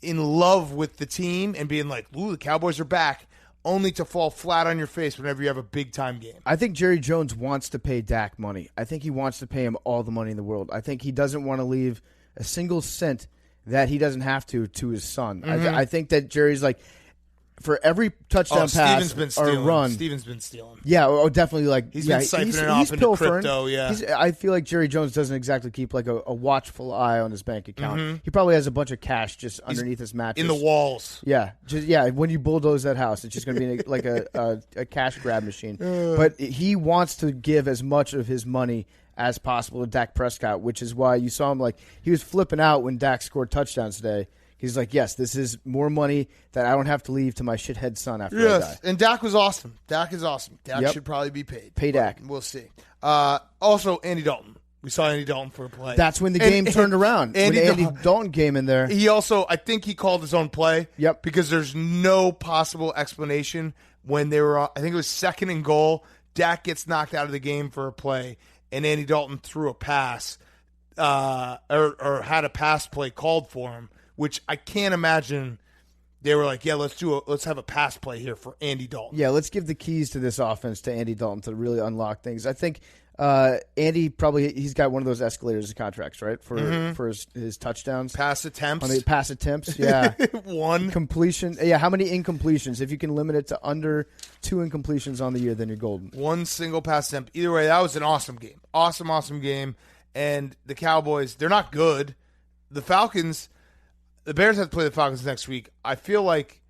in love with the team and being like, ooh, the Cowboys are back, only to fall flat on your face whenever you have a big-time game. I think Jerry Jones wants to pay Dak money. I think he wants to pay him all the money in the world. I think he doesn't want to leave a single cent that he doesn't have to his son. Mm-hmm. I think that Jerry's like, for every touchdown pass or run. Steven's been stealing. Yeah, definitely. Like he's been siphoning it off into crypto, yeah. I feel like Jerry Jones doesn't exactly keep like a watchful eye on his bank account. Mm-hmm. He probably has a bunch of cash just underneath his mattress. In the walls. Yeah. When you bulldoze that house, it's just going to be like a cash grab machine. But he wants to give as much of his money as possible to Dak Prescott, which is why you saw him he was flipping out when Dak scored touchdowns today. He's like, yes, this is more money that I don't have to leave to my shithead son after I die. And Dak was awesome. Dak is awesome. Dak should probably be paid. Pay Dak. We'll see. Also, Andy Dalton. We saw Andy Dalton for a play. That's when the game turned around. Andy Dalton came in there. He also, I think he called his own play. Yep. Because there's no possible explanation when they were, I think it was 2nd and goal. Dak gets knocked out of the game for a play, and Andy Dalton threw a pass or had a pass play called for him, which I can't imagine they were like, yeah, let's have a pass play here for Andy Dalton. Yeah, let's give the keys to this offense to Andy Dalton to really unlock things. I think Andy he's got one of those escalators of contracts, right? For his touchdowns. Pass attempts. On the pass attempts, yeah. One. Completion. Yeah, how many incompletions? If you can limit it to under 2 incompletions on the year, then you're golden. One single pass attempt. Either way, that was an awesome game. Awesome game. And the Cowboys, they're not good. The Falcons... The Bears have to play the Falcons next week. I feel like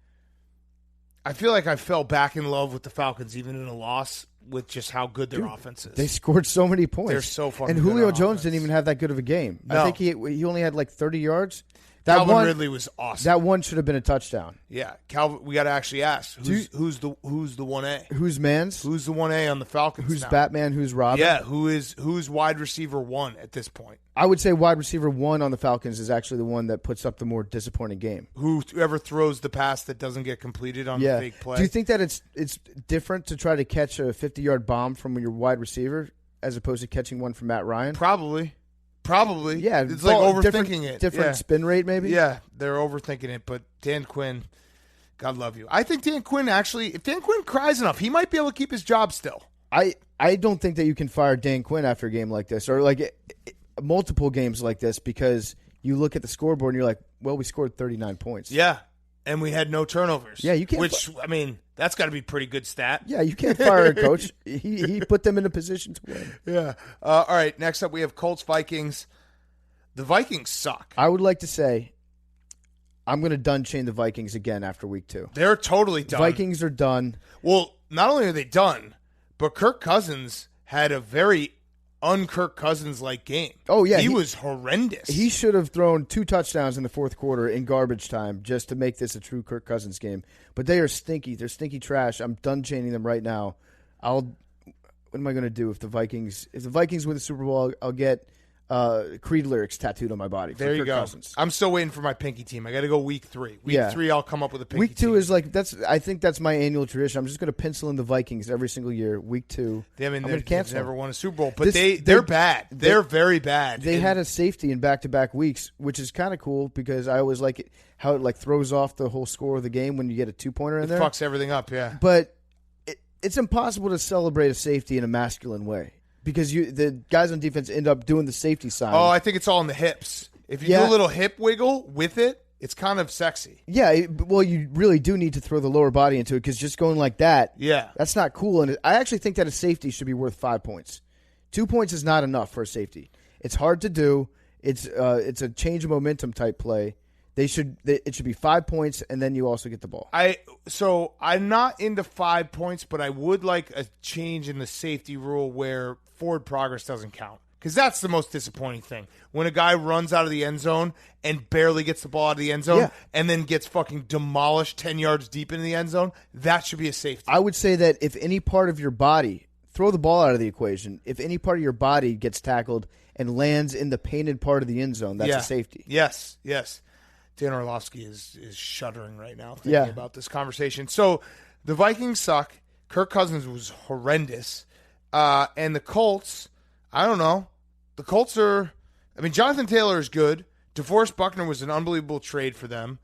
I fell back in love with the Falcons even in a loss with just how good their offense is. They scored so many points. They're so fucking good. And Julio Jones didn't even have that good of a game. No. I think he only had like 30 yards. Calvin Ridley was awesome. That one should have been a touchdown. Yeah, Calvin. We got to actually ask who's the 1A? Who's Mans? Who's the 1A on the Falcons? Who's now? Batman? Who's Robin? Yeah, who's wide receiver 1 at this point? I would say wide receiver 1 on the Falcons is actually the one that puts up the more disappointing game. Whoever throws the pass that doesn't get completed on the fake play. Do you think that it's different to try to catch a 50-yard bomb from your wide receiver as opposed to catching one from Matt Ryan? Probably. Yeah. It's like overthinking it. Different spin rate, maybe? Yeah, they're overthinking it. But Dan Quinn, God love you. I think Dan Quinn if Dan Quinn cries enough, he might be able to keep his job still. I don't think that you can fire Dan Quinn after a game like this or like multiple games like this because you look at the scoreboard and you're like, well, we scored 39 points. Yeah, and we had no turnovers. Yeah, you can't. Which, I mean, that's got to be a pretty good stat. Yeah, you can't fire a coach. He put them in a position to win. Yeah. All right, next up we have Colts-Vikings. The Vikings suck. I would like to say I'm going to done chain the Vikings again after week 2. They're totally done. Vikings are done. Well, not only are they done, but Kirk Cousins had a very un-Kirk Cousins-like game. Oh, yeah. He was horrendous. He should have thrown 2 touchdowns in the fourth quarter in garbage time just to make this a true Kirk Cousins game. But they are stinky. They're stinky trash. I'm done chaining them right now. What am I going to do if the Vikings win the Super Bowl? I'll get Creed lyrics tattooed on my body. There you Kirk go. Cousins. I'm still waiting for my pinky team. I got to go week 3. Week 3, I'll come up with a pinky week 2 team. is like I think that's my annual tradition. I'm just going to pencil in the Vikings every single year. Week 2, I'm going to cancel. They've never won a Super Bowl, but they're bad. They're very bad. They had a safety in back-to-back weeks, which is kind of cool because I always like it how it like throws off the whole score of the game when you get a 2-pointer in there. It fucks everything up. Yeah, but it's impossible to celebrate a safety in a masculine way. Because the guys on defense end up doing the safety sign. Oh, I think it's all in the hips. If you do a little hip wiggle with it, it's kind of sexy. Yeah, well, you really do need to throw the lower body into it because just going like that, that's not cool. And I actually think that a safety should be worth 5 points. 2 points is not enough for a safety. It's hard to do. It's a change of momentum type play. It should be 5 points, and then you also get the ball. I'm not into 5 points, but I would like a change in the safety rule where forward progress doesn't count. Because that's the most disappointing thing. When a guy runs out of the end zone and barely gets the ball out of the end zone and then gets fucking demolished 10 yards deep into the end zone, that should be a safety. I would say that if any part of your body, throw the ball out of the equation, if any part of your body gets tackled and lands in the painted part of the end zone, that's a safety. Yes. Dan Orlovsky is shuddering right now thinking about this conversation. So the Vikings suck. Kirk Cousins was horrendous. And the Colts, I don't know. The Colts are, Jonathan Taylor is good. DeForest Buckner was an unbelievable trade for them.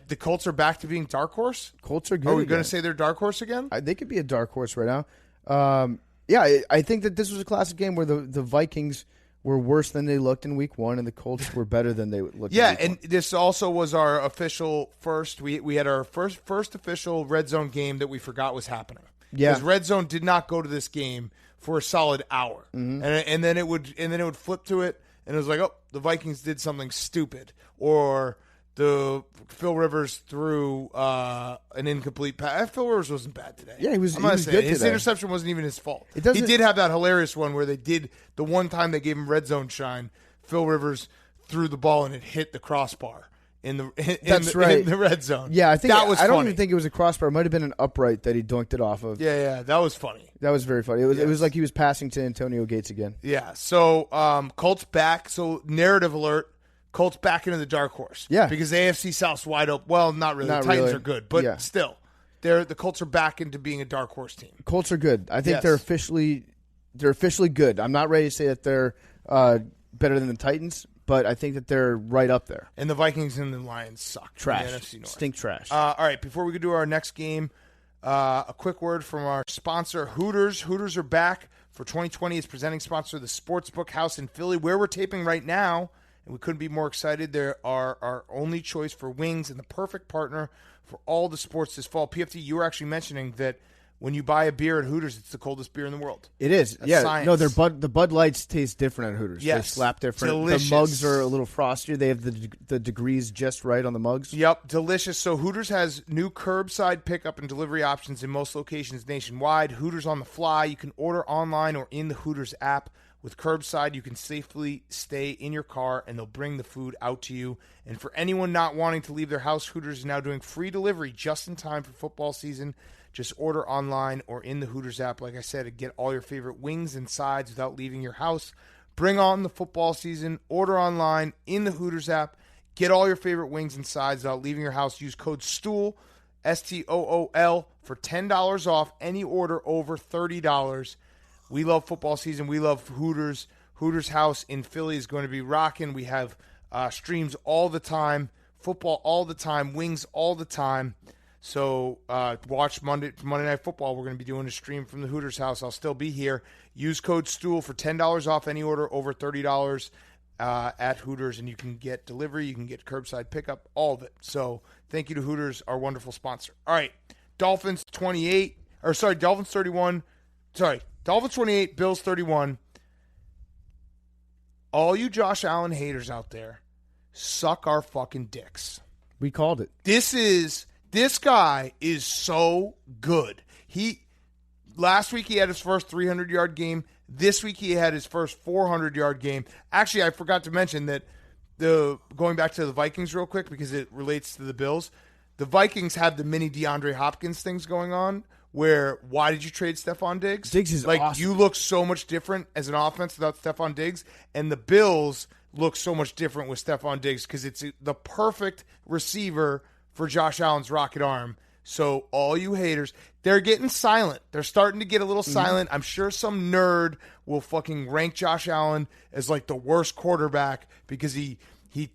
The Colts are back to being dark horse? Colts are good. Are we going to say they're dark horse again? They could be a dark horse right now. I think that this was a classic game where the Vikings were worse than they looked in week 1, and the Colts were better than they looked in week 1. And this also was our official first. We had our first official red zone game that we forgot was happening. Yeah. Because red zone did not go to this game for a solid hour. Mm-hmm. And then it would flip to it, and it was like, oh, the Vikings did something stupid. Or the Phil Rivers threw an incomplete pass. Phil Rivers wasn't bad today. Yeah, he was good His today. interception wasn't even his fault. He did have that hilarious one where they did the one time they gave him red zone shine. Phil Rivers threw the ball and it hit the crossbar in the red zone. Yeah, I think that was I don't funny. even think it was a crossbar. It might have been an upright that he dunked it off of. Yeah, that was funny. That was very funny. It was like he was passing to Antonio Gates again. Yeah. So Colts back. So narrative alert. Colts back into the dark horse. Yeah. Because the AFC South's wide open. Well, not really. The Titans are good, but still, the Colts are back into being a dark horse team. Colts are good. I think they're officially good. I'm not ready to say that they're better than the Titans, but I think that they're right up there. And the Vikings and the Lions suck. Trash. In the NFC North. Stink trash. All right, before we do our next game, a quick word from our sponsor, Hooters. Hooters are back for 2020 as presenting sponsor of the Sportsbook House in Philly, where we're taping right now. And we couldn't be more excited. They are our only choice for wings and the perfect partner for all the sports this fall. PFT, you were actually mentioning that when you buy a beer at Hooters, it's the coldest beer in the world. It is. That's science. No, the Bud Lights taste different at Hooters. Yes. They slap different. Delicious. The mugs are a little frostier. They have the degrees just right on the mugs. Yep, delicious. So Hooters has new curbside pickup and delivery options in most locations nationwide. Hooters on the fly. You can order online or in the Hooters app. With curbside, you can safely stay in your car, and they'll bring the food out to you. And for anyone not wanting to leave their house, Hooters is now doing free delivery just in time for football season. Just order online or in the Hooters app, like I said, to get all your favorite wings and sides without leaving your house. Bring on the football season. Order online in the Hooters app. Get all your favorite wings and sides without leaving your house. Use code STOOL, STOOL, for $10 off any order over $30. We love football season. We love Hooters. Hooters House in Philly is going to be rocking. We have streams all the time, football all the time, wings all the time. So watch Monday Night Football. We're going to be doing a stream from the Hooters House. I'll still be here. Use code STOOL for $10 off any order over $30 at Hooters, and you can get delivery. You can get curbside pickup, all of it. So thank you to Hooters, our wonderful sponsor. All right, Dolphins 31. Dolphins 28, Bills 31. All you Josh Allen haters out there, suck our fucking dicks. We called it. This guy is so good. Last week he had his first 300-yard game. This week he had his first 400-yard game. Actually, I forgot to mention that going back to the Vikings real quick because it relates to the Bills. The Vikings have the mini DeAndre Hopkins things going on. Where, why did you trade Stephon Diggs? Diggs is awesome. You look so much different as an offense without Stephon Diggs, and the Bills look so much different with Stephon Diggs because it's the perfect receiver for Josh Allen's rocket arm. So all you haters, they're getting silent. They're starting to get a little silent. I'm sure some nerd will fucking rank Josh Allen as like the worst quarterback because he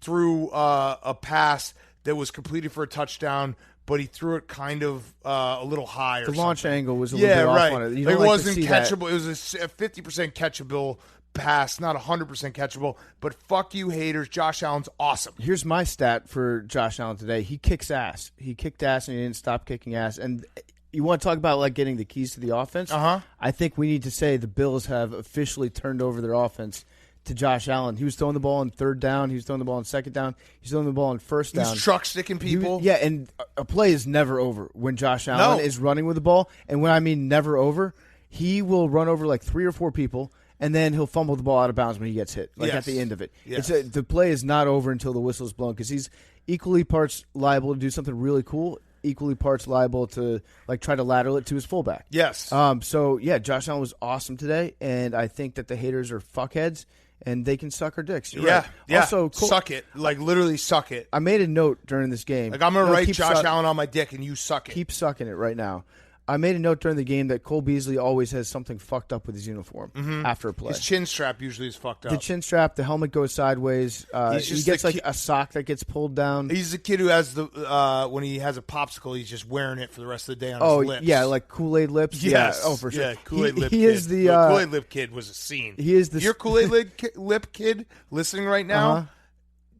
threw a pass that was completed for a touchdown, but he threw it kind of a little high or something. The launch angle was a little bit off on it. It wasn't catchable. It was a 50% catchable pass, not 100% catchable. But fuck you, haters. Josh Allen's awesome. Here's my stat for Josh Allen today. He kicks ass. He kicked ass and he didn't stop kicking ass. And you want to talk about like getting the keys to the offense? Uh-huh. I think we need to say the Bills have officially turned over their offense to Josh Allen. He was throwing the ball on third down. He was throwing the ball on second down. He's throwing the ball on first down. He's truck sticking people. And a play is never over when Josh Allen is running with the ball. And when I mean never over, he will run over like 3 or 4 people, and then he'll fumble the ball out of bounds when he gets hit, at the end of it. Yes. The play is not over until the whistle is blown because he's equally parts liable to do something really cool, equally parts liable to like try to lateral it to his fullback. Yes. Josh Allen was awesome today, and I think that the haters are fuckheads, and they can suck our dicks. You're right. Yeah. Also, suck it. Like, literally suck it. I made a note during this game. Like, I'm going to write Josh Allen on my dick, and you suck it. Keep sucking it right now. I made a note during the game that Cole Beasley always has something fucked up with his uniform after a play. His chin strap usually is fucked up. The chin strap, the helmet goes sideways. He gets like a sock that gets pulled down. He's the kid who has when he has a popsicle, he's just wearing it for the rest of the day on his lips. Oh, yeah, like Kool-Aid lips. Yes. Yeah, for sure. Yeah, Kool-Aid lip he kid. Is the Kool-Aid lip kid was a scene. He is the Your Kool-Aid lip kid listening right now,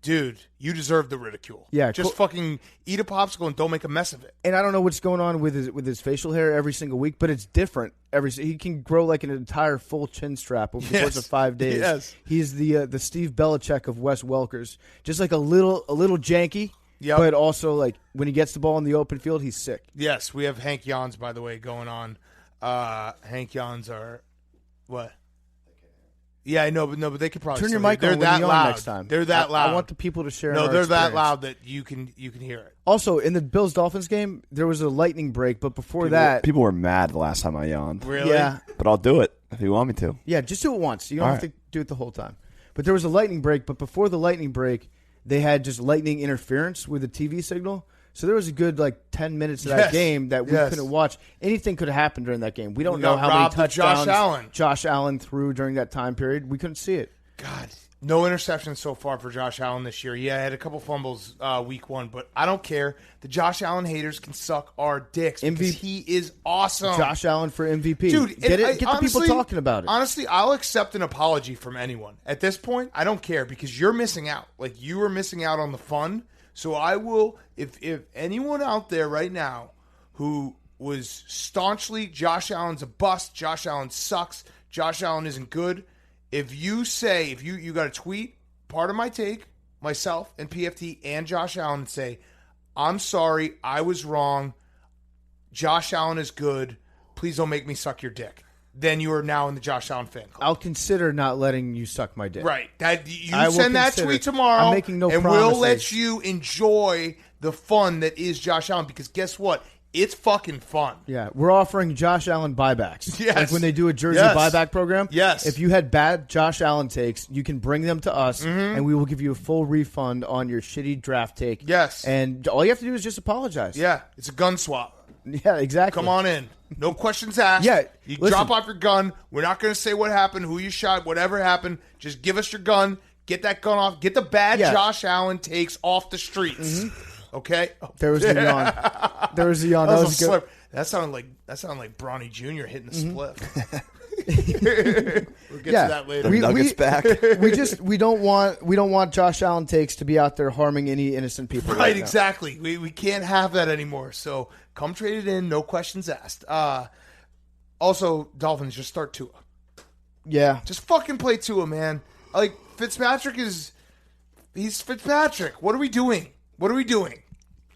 dude, you deserve the ridicule. Yeah, just fucking eat a popsicle and don't make a mess of it. And I don't know what's going on with his facial hair every single week, but it's different. He can grow like an entire full chin strap over the course of 5 days. Yes. He's the Steve Belichick of Wes Welkers, just like a little janky. Yep. But also like when he gets the ball in the open field, he's sick. Yes, we have Hank Jans, by the way, going on. Hank Jans are what? Yeah, I know, but they could probably turn your still mic hear. on They're when that you're loud. on next time. They're that loud. I want the people to share. No, our they're that experience. loud that you can hear it. Also, in the Bills-Dolphins game, there was a lightning break, but before that, people were mad the last time I yawned. Really? Yeah, but I'll do it if you want me to. Yeah, just do it once. You don't have to do it the whole time. But there was a lightning break, but before the lightning break, they had just lightning interference with the TV signal. So there was a good 10 minutes of that game that we couldn't watch. Anything could have happened during that game. We don't know how many touchdowns Josh Allen threw during that time period. We couldn't see it. God, no interceptions so far for Josh Allen this year. Yeah, I had a couple fumbles week 1, but I don't care. The Josh Allen haters can suck our dicks because he is awesome. Josh Allen for MVP. Dude, get the people talking about it. Honestly, I'll accept an apology from anyone. At this point, I don't care because you're missing out. Like, you are missing out on the fun. So I will, if anyone out there right now who was staunchly Josh Allen's a bust, Josh Allen sucks, Josh Allen isn't good, if you got to tweet part of my take, myself and PFT and Josh Allen and say, I'm sorry, I was wrong, Josh Allen is good, please don't make me suck your dick. Then you are now in the Josh Allen fan club. I'll consider not letting you suck my dick. Right. You send that tweet tomorrow, I'm making no and promises. we'll let you enjoy the fun that is Josh Allen. Because guess what? It's fucking fun. Yeah, we're offering Josh Allen buybacks. Yes. Like when they do a jersey buyback program. Yes. If you had bad Josh Allen takes, you can bring them to us, and we will give you a full refund on your shitty draft take. Yes. And all you have to do is just apologize. Yeah. It's a gun swap. Yeah, exactly. Come on in. No questions asked. Yeah, you listen. drop off your gun. We're not going to say what happened, who you shot, whatever happened. Just give us your gun. Get that gun off. Get the bad Josh Allen takes off the streets. Okay? There was the yawn. There was the yawn. That was good. That sounded like Bronny Jr. hitting the spliff. We'll get to that later. The Nuggets back. We don't want Josh Allen takes to be out there harming any innocent people. Right, exactly. We can't have that anymore. So come trade it in, no questions asked. Also, Dolphins, just start Tua. Yeah. Just fucking play Tua, man. Like, Fitzpatrick he's Fitzpatrick. What are we doing?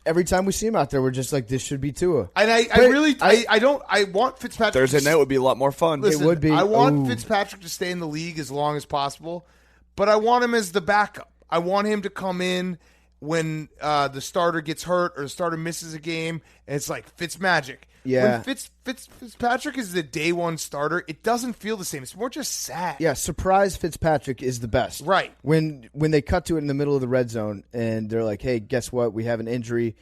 Every time we see him out there, we're just like, this should be Tua. And I want Fitzpatrick. Thursday night would be a lot more fun. Listen, it would be. I want Fitzpatrick to stay in the league as long as possible, but I want him as the backup. I want him to come in when the starter gets hurt or the starter misses a game, and it's like Fitzmagic. Yeah. When Fitzpatrick is the day one starter, it doesn't feel the same. It's more just sad. Yeah, surprise Fitzpatrick is the best. Right. When they cut to it in the middle of the red zone and they're like, hey, guess what? We have an injury.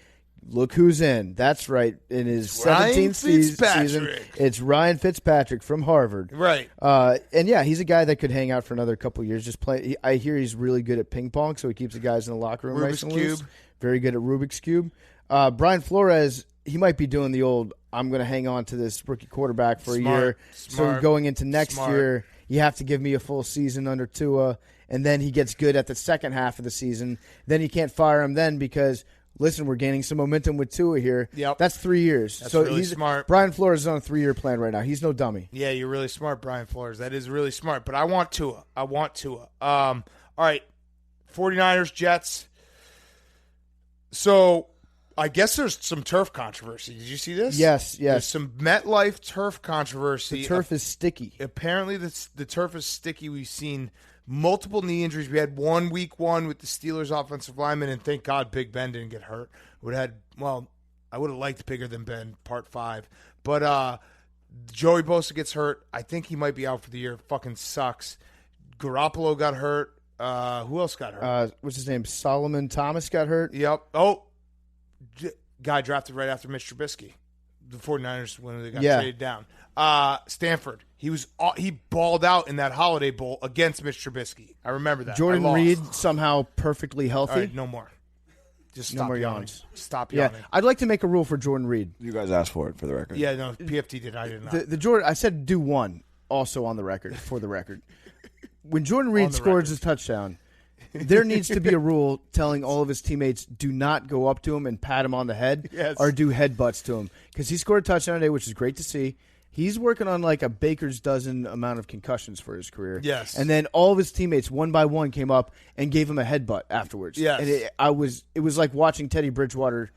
Look who's in. That's right. In his 17th season, it's Ryan Fitzpatrick from Harvard. Right. And yeah, he's a guy that could hang out for another couple of years. Just play. I hear he's really good at ping pong, so he keeps the guys in the locker room nice and loose. Very good at Rubik's Cube. Brian Flores, he might be doing the old, I'm going to hang on to this rookie quarterback for a year. So going into next year, you have to give me a full season under Tua, and then he gets good at the second half of the season. Then you can't fire him then because listen, we're gaining some momentum with Tua here. Yep. That's 3 years. That's so really smart. Brian Flores is on a 3-year plan right now. He's no dummy. Yeah, you're really smart, Brian Flores. That is really smart. But I want Tua. All right, 49ers, Jets. So I guess there's some turf controversy. Did you see this? Yes. There's some MetLife turf controversy. The turf is sticky. Apparently, the turf is sticky. We've seen multiple knee injuries. We had one week one with the Steelers offensive lineman, and thank God Big Ben didn't get hurt. I would have liked bigger than Ben, part 5. But Joey Bosa gets hurt. I think he might be out for the year. It fucking sucks. Garoppolo got hurt. Who else got hurt? What's his name? Solomon Thomas got hurt. Yep. Guy drafted right after Mitch Trubisky. The 49ers, when they got traded down. Stanford. He balled out in that Holiday Bowl against Mitch Trubisky. I remember that. Jordan Reed somehow perfectly healthy. All right, no more. Just stop yawning. yawns. Stop yawning. I'd like to make a rule for Jordan Reed. You guys asked for it, for the record. Yeah, no, PFT did. I did not. The Jordan, I said do one also on the record, for the record. When Jordan Reed scores his touchdown, there needs to be a rule telling all of his teammates do not go up to him and pat him on the head or do headbutts to him. Because he scored a touchdown today, which is great to see. He's working on like a baker's dozen amount of concussions for his career. Yes. And then all of his teammates, one by one, came up and gave him a headbutt afterwards. Yes. And it was like watching Teddy Bridgewater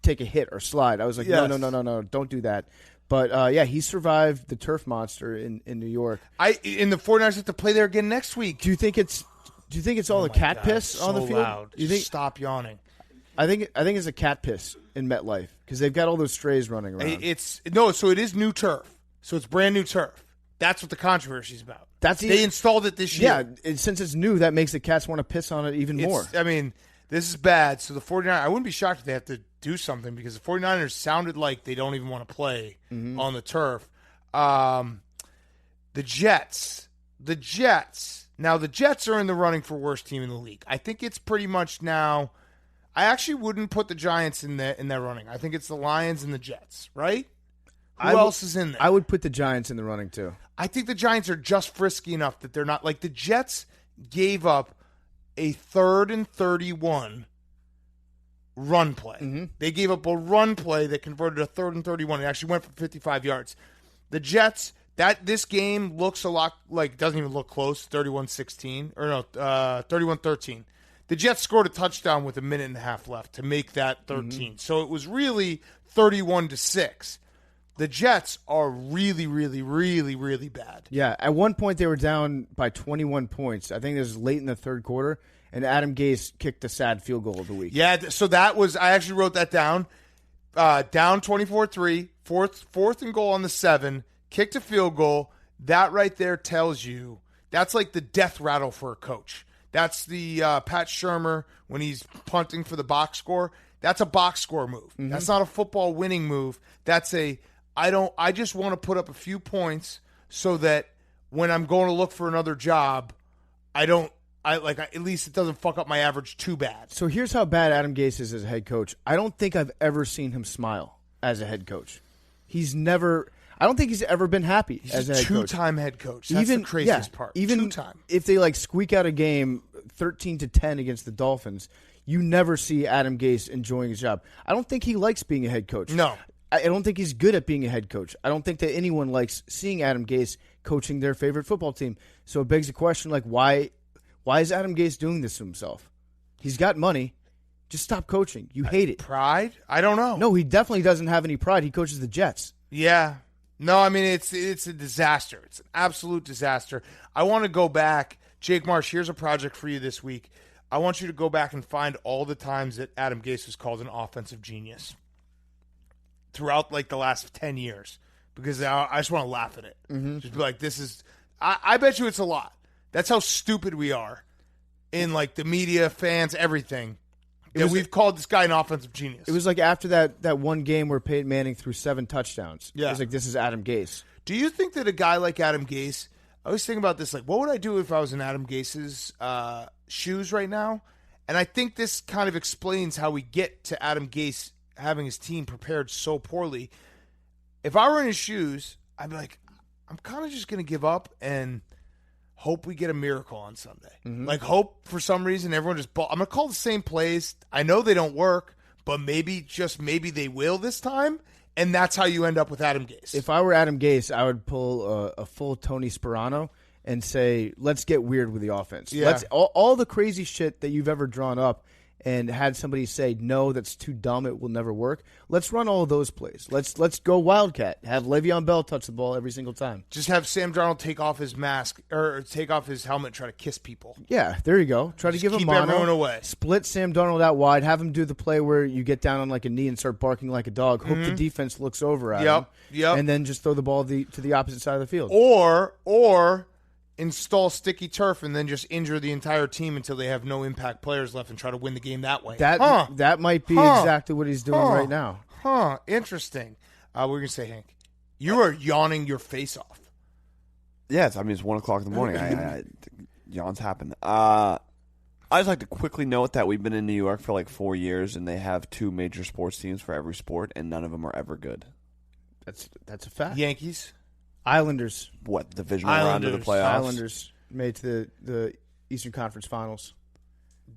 take a hit or slide. I was like, no, don't do that. But, he survived the turf monster in New York. And the 49ers have to play there again next week. Do you think it's all the cat piss on the field? Loud. You think? Stop yawning. I think it's a cat piss in MetLife because they've got all those strays running around. So it is new turf. So it's brand new turf. That's what the controversy is about. They installed it this year. Yeah, and since it's new, that makes the cats want to piss on it even more. I mean, this is bad. So the 49ers, I wouldn't be shocked if they have to do something because the 49ers sounded like they don't even want to play on the turf. The Jets. Now, the Jets are in the running for worst team in the league. I think it's pretty much now. I actually wouldn't put the Giants in that running. I think it's the Lions and the Jets, right? Who else is in there? I would put the Giants in the running, too. I think the Giants are just frisky enough that they're not. Like, the Jets gave up a 3rd and 31 run play. Mm-hmm. They gave up a run play that converted a 3rd and 31. It actually went for 55 yards. The Jets, this game looks a lot like, doesn't even look close, 31-16. Or no, 31-13. The Jets scored a touchdown with a minute and a half left to make that 13. Mm-hmm. So it was really 31-6. The Jets are really, really, really, really bad. Yeah, at one point they were down by 21 points. I think it was late in the third quarter, and Adam Gase kicked the sad field goal of the week. Yeah, so that was – I actually wrote that down. Down 24-3, fourth and goal on the 7, kicked a field goal. That right there tells you – that's like the death rattle for a coach. That's the Pat Shurmur when he's punting for the box score. That's a box score move. Mm-hmm. That's not a football winning move. That's I just want to put up a few points so that when I'm going to look for another job, at least it doesn't fuck up my average too bad. So here's how bad Adam Gase is as a head coach. I don't think I've ever seen him smile as a head coach. I don't think he's ever been happy as a head coach. Two-time head coach. That's the craziest part. Even two-time. If they squeak out a game 13-10 against the Dolphins, you never see Adam Gase enjoying his job. I don't think he likes being a head coach. No. I don't think he's good at being a head coach. I don't think that anyone likes seeing Adam Gase coaching their favorite football team. So it begs the question, why is Adam Gase doing this to himself? He's got money. Just stop coaching. You hate it. Pride? I don't know. No, he definitely doesn't have any pride. He coaches the Jets. Yeah. No, I mean, it's a disaster. It's an absolute disaster. I want to go back. Jake Marsh, here's a project for you this week. I want you to go back and find all the times that Adam Gase was called an offensive genius throughout the last 10 years, because I just want to laugh at it. Mm-hmm. Just be like, this is I bet you it's a lot. That's how stupid we are in the media, fans, everything. We've called this guy an offensive genius. It was after that one game where Peyton Manning threw 7 touchdowns. Yeah. It was this is Adam Gase. Do you think that a guy like Adam Gase, I was thinking about this, what would I do if I was in Adam Gase's shoes right now? And I think this kind of explains how we get to Adam Gase having his team prepared so poorly. If I were in his shoes, I'd be like, I'm kind of just going to give up and hope we get a miracle on Sunday. Mm-hmm. Hope for some reason everyone just I'm going to call the same plays. I know they don't work, but maybe they will this time, and that's how you end up with Adam Gase. If I were Adam Gase, I would pull a full Tony Sperano and say, let's get weird with the offense. Yeah. Let's all the crazy shit that you've ever drawn up and had somebody say, no, that's too dumb, it will never work. Let's run all of those plays. Let's go Wildcat. Have Le'Veon Bell touch the ball every single time. Just have Sam Darnold take off his mask or take off his helmet and try to kiss people. Yeah, there you go. Try to give him keep mono. everyone away. Split Sam Darnold out wide. Have him do the play where you get down on like a knee and start barking like a dog. Hope the defense looks over at him. Yep. And then just throw the ball to the opposite side of the field. Or install sticky turf and then just injure the entire team until they have no impact players left and try to win the game that way. That might be exactly what he's doing right now. Interesting. What were you going to say, Hank? You are yawning your face off. Yes, I mean, it's 1 o'clock in the morning. Yawns happen. I just like to quickly note that we've been in New York for like 4 years, and they have 2 major sports teams for every sport, and none of them are ever good. That's a fact. Yankees. Islanders. What, divisional round of the playoffs? Islanders made to the Eastern Conference Finals.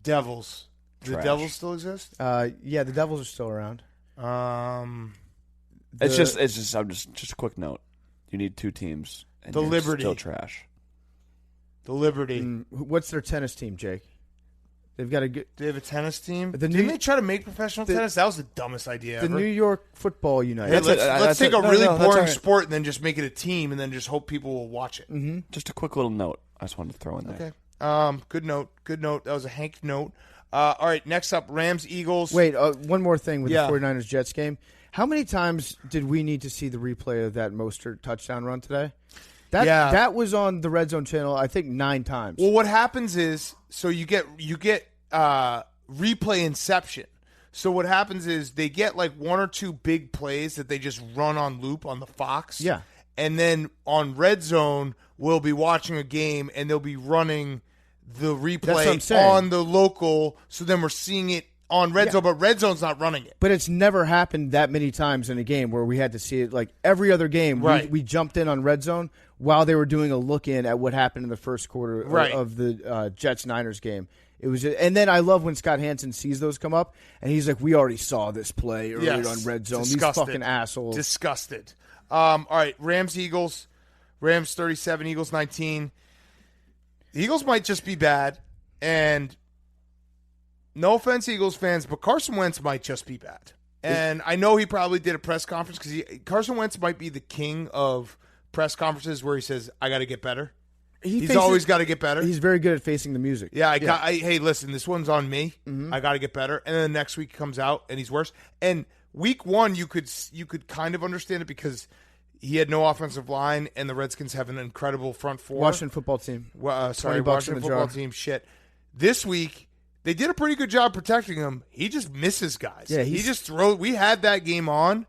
Devils. Do the Devils still exist? Yeah, the Devils are still around. It's just a quick note. You need 2 teams, and the you're Liberty. Still trash. The Liberty. What's their tennis team, Jake? They've got a good. They have a tennis team. Didn't they try to make professional tennis? That was the dumbest idea ever. The New York Football United. Let's take a really boring sport and then just make it a team and then just hope people will watch it. Mm-hmm. Just a quick little note. I just wanted to throw in there. Okay. Good note. That was a Hank note. All right, next up, Rams, Eagles. Wait, one more thing with the 49ers-Jets game. How many times did we need to see the replay of that Mostert touchdown run today? That was on the Red Zone channel, I think, 9 times. Well, what happens is, so you get replay inception. So what happens is they get like 1 or 2 big plays that they just run on loop on the Fox. Yeah. And then on Red Zone, we'll be watching a game and they'll be running the replay on the local. So then we're seeing it on Red Zone, but Red Zone's not running it. But it's never happened that many times in a game where we had to see it. Like every other game, we jumped in on Red Zone while they were doing a look-in at what happened in the first quarter of the Jets-Niners game. It was, and then I love when Scott Hansen sees those come up, and he's like, "We already saw this play earlier on Red Zone. Disgusted. These fucking assholes." Disgusted. All right, Rams, Eagles. Rams 37, Eagles 19. The Eagles might just be bad, and no offense, Eagles fans, but Carson Wentz might just be bad. And I know he probably did a press conference because Carson Wentz might be the king of press conferences where he says, "I got to get better." He's always got to get better. He's very good at facing the music. Yeah, hey, listen, this one's on me. Mm-hmm. I got to get better. And then the next week comes out and he's worse. And week 1, you could kind of understand it because he had no offensive line and the Redskins have an incredible front 4. Washington football team. Washington football team. Shit. This week, they did a pretty good job protecting him. He just misses guys. Yeah, he just throws. We had that game on,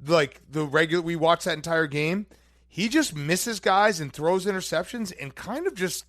like we watched that entire game. He just misses guys and throws interceptions and kind of just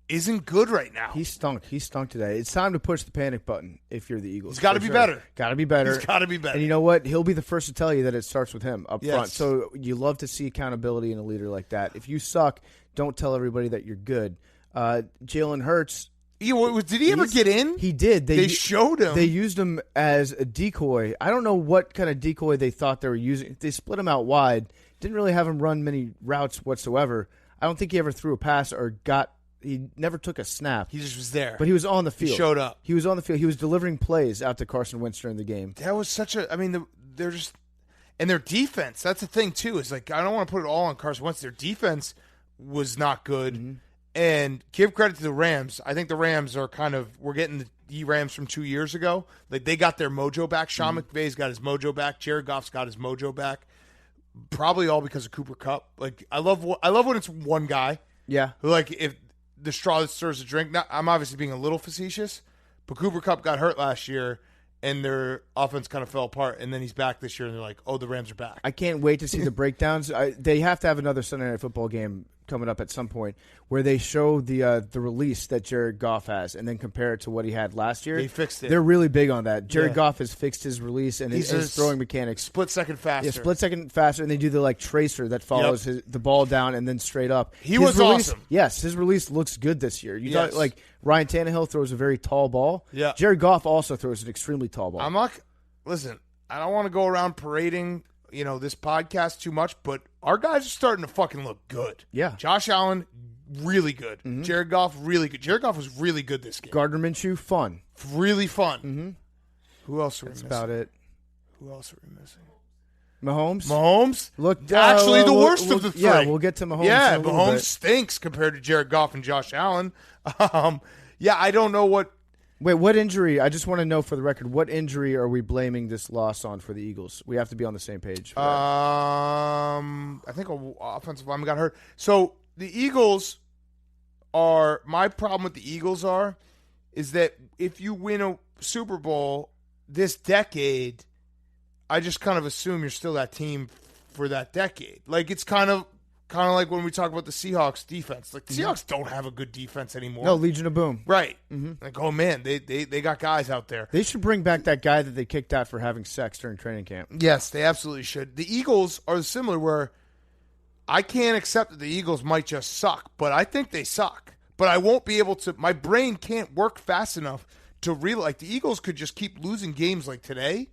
isn't good right now. He stunk. He stunk today. It's time to push the panic button if you're the Eagles. He's got to be better. Got to be better. He's got to be better. And you know what? He'll be the first to tell you that it starts with him up front. So you love to see accountability in a leader like that. If you suck, don't tell everybody that you're good. Jalen Hurts. Did he ever get in? He did. They showed him. They used him as a decoy. I don't know what kind of decoy they thought they were using. They split him out wide. Didn't really have him run many routes whatsoever. I don't think he ever threw a pass or he never took a snap. He just was there. But he was on the field. He showed up. He was on the field. He was delivering plays out to Carson Wentz during the game. That was such a – I mean, they're just – and their defense, that's the thing too. Is like I don't want to put it all on Carson Wentz. Their defense was not good. Mm-hmm. And give credit to the Rams. I think the Rams are we're getting the Rams from 2 years ago. Like they got their mojo back. Sean McVay's got his mojo back. Jared Goff's got his mojo back. Probably all because of Cooper Kupp. Like I love when it's one guy. Yeah. Who like if the straw that stirs the drink. Now, I'm obviously being a little facetious, but Cooper Kupp got hurt last year, and their offense kind of fell apart. And then he's back this year, and they're like, "Oh, the Rams are back." I can't wait to see the breakdowns. They have to have another Sunday Night Football game coming up at some point where they show the release that Jared Goff has and then compare it to what he had last year. They fixed it. They're really big on that. Jared Goff has fixed his release and his throwing mechanics. Split second faster. Yeah, split second faster, and they do the tracer that follows the ball down and then straight up. He was awesome. Yes, his release looks good this year. You thought Ryan Tannehill throws a very tall ball. Yeah. Jared Goff also throws an extremely tall ball. listen, I don't want to go around parading, this podcast too much, but our guys are starting to fucking look good. Yeah. Josh Allen, really good. Mm-hmm. Jared Goff, really good. Jared Goff was really good this game. Gardner Minshew, fun. Really fun. Mm-hmm. Who else are we That's missing? about it. Who else are we missing? Mahomes? Look, actually the worst of the three. Yeah, we'll get to Mahomes. Yeah, in a little Mahomes bit. stinks compared to Jared Goff and Josh Allen. I don't know what. Wait, what injury? I just want to know for the record, what injury are we blaming this loss on for the Eagles? We have to be on the same page. For that. I think an offensive lineman got hurt. So the Eagles are my problem with the Eagles is that if you win a Super Bowl this decade, I just kind of assume you're still that team for that decade. Like it's kind of like when we talk about the Seahawks defense. Like the Seahawks don't have a good defense anymore. No, Legion of Boom. Right. Mm-hmm. Like, oh man, they got guys out there. They should bring back that guy that they kicked out for having sex during training camp. Yes, they absolutely should. The Eagles are similar where I can't accept that the Eagles might just suck, but I think they suck. But I won't be able to – my brain can't work fast enough to realize – like the Eagles could just keep losing games like today.